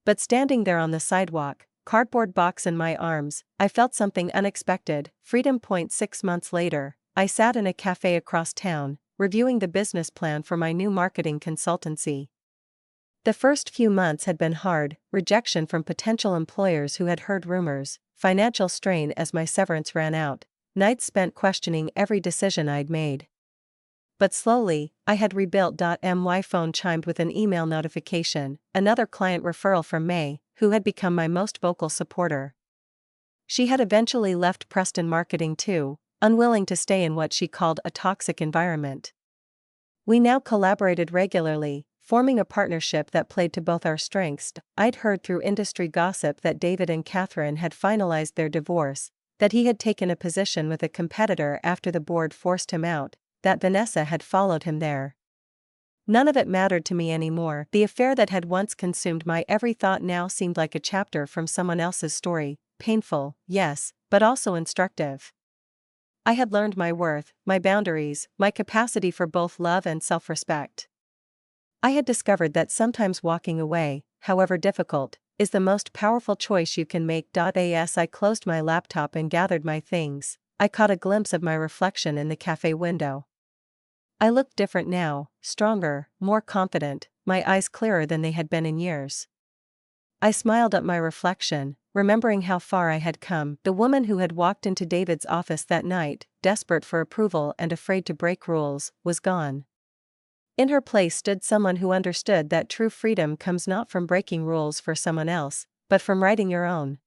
But standing there on the sidewalk, cardboard box in my arms, I felt something unexpected. Freedom. 6 months later, I sat in a cafe across town, reviewing the business plan for my new marketing consultancy. The first few months had been hard: rejection from potential employers who had heard rumors, financial strain as my severance ran out, nights spent questioning every decision I'd made. But slowly, I had rebuilt. My phone chimed with an email notification, another client referral from May, who had become my most vocal supporter. She had eventually left Preston Marketing too, unwilling to stay in what she called a toxic environment. We now collaborated regularly, forming a partnership that played to both our strengths. I'd heard through industry gossip that David and Catherine had finalized their divorce, that he had taken a position with a competitor after the board forced him out, that Vanessa had followed him there. None of it mattered to me anymore. The affair that had once consumed my every thought now seemed like a chapter from someone else's story, painful, yes, but also instructive. I had learned my worth, my boundaries, my capacity for both love and self-respect. I had discovered that sometimes walking away, however difficult, is the most powerful choice you can make. As I closed my laptop and gathered my things, I caught a glimpse of my reflection in the cafe window. I looked different now, stronger, more confident, my eyes clearer than they had been in years. I smiled at my reflection, remembering how far I had come. The woman who had walked into David's office that night, desperate for approval and afraid to break rules, was gone. In her place stood someone who understood that true freedom comes not from breaking rules for someone else, but from writing your own.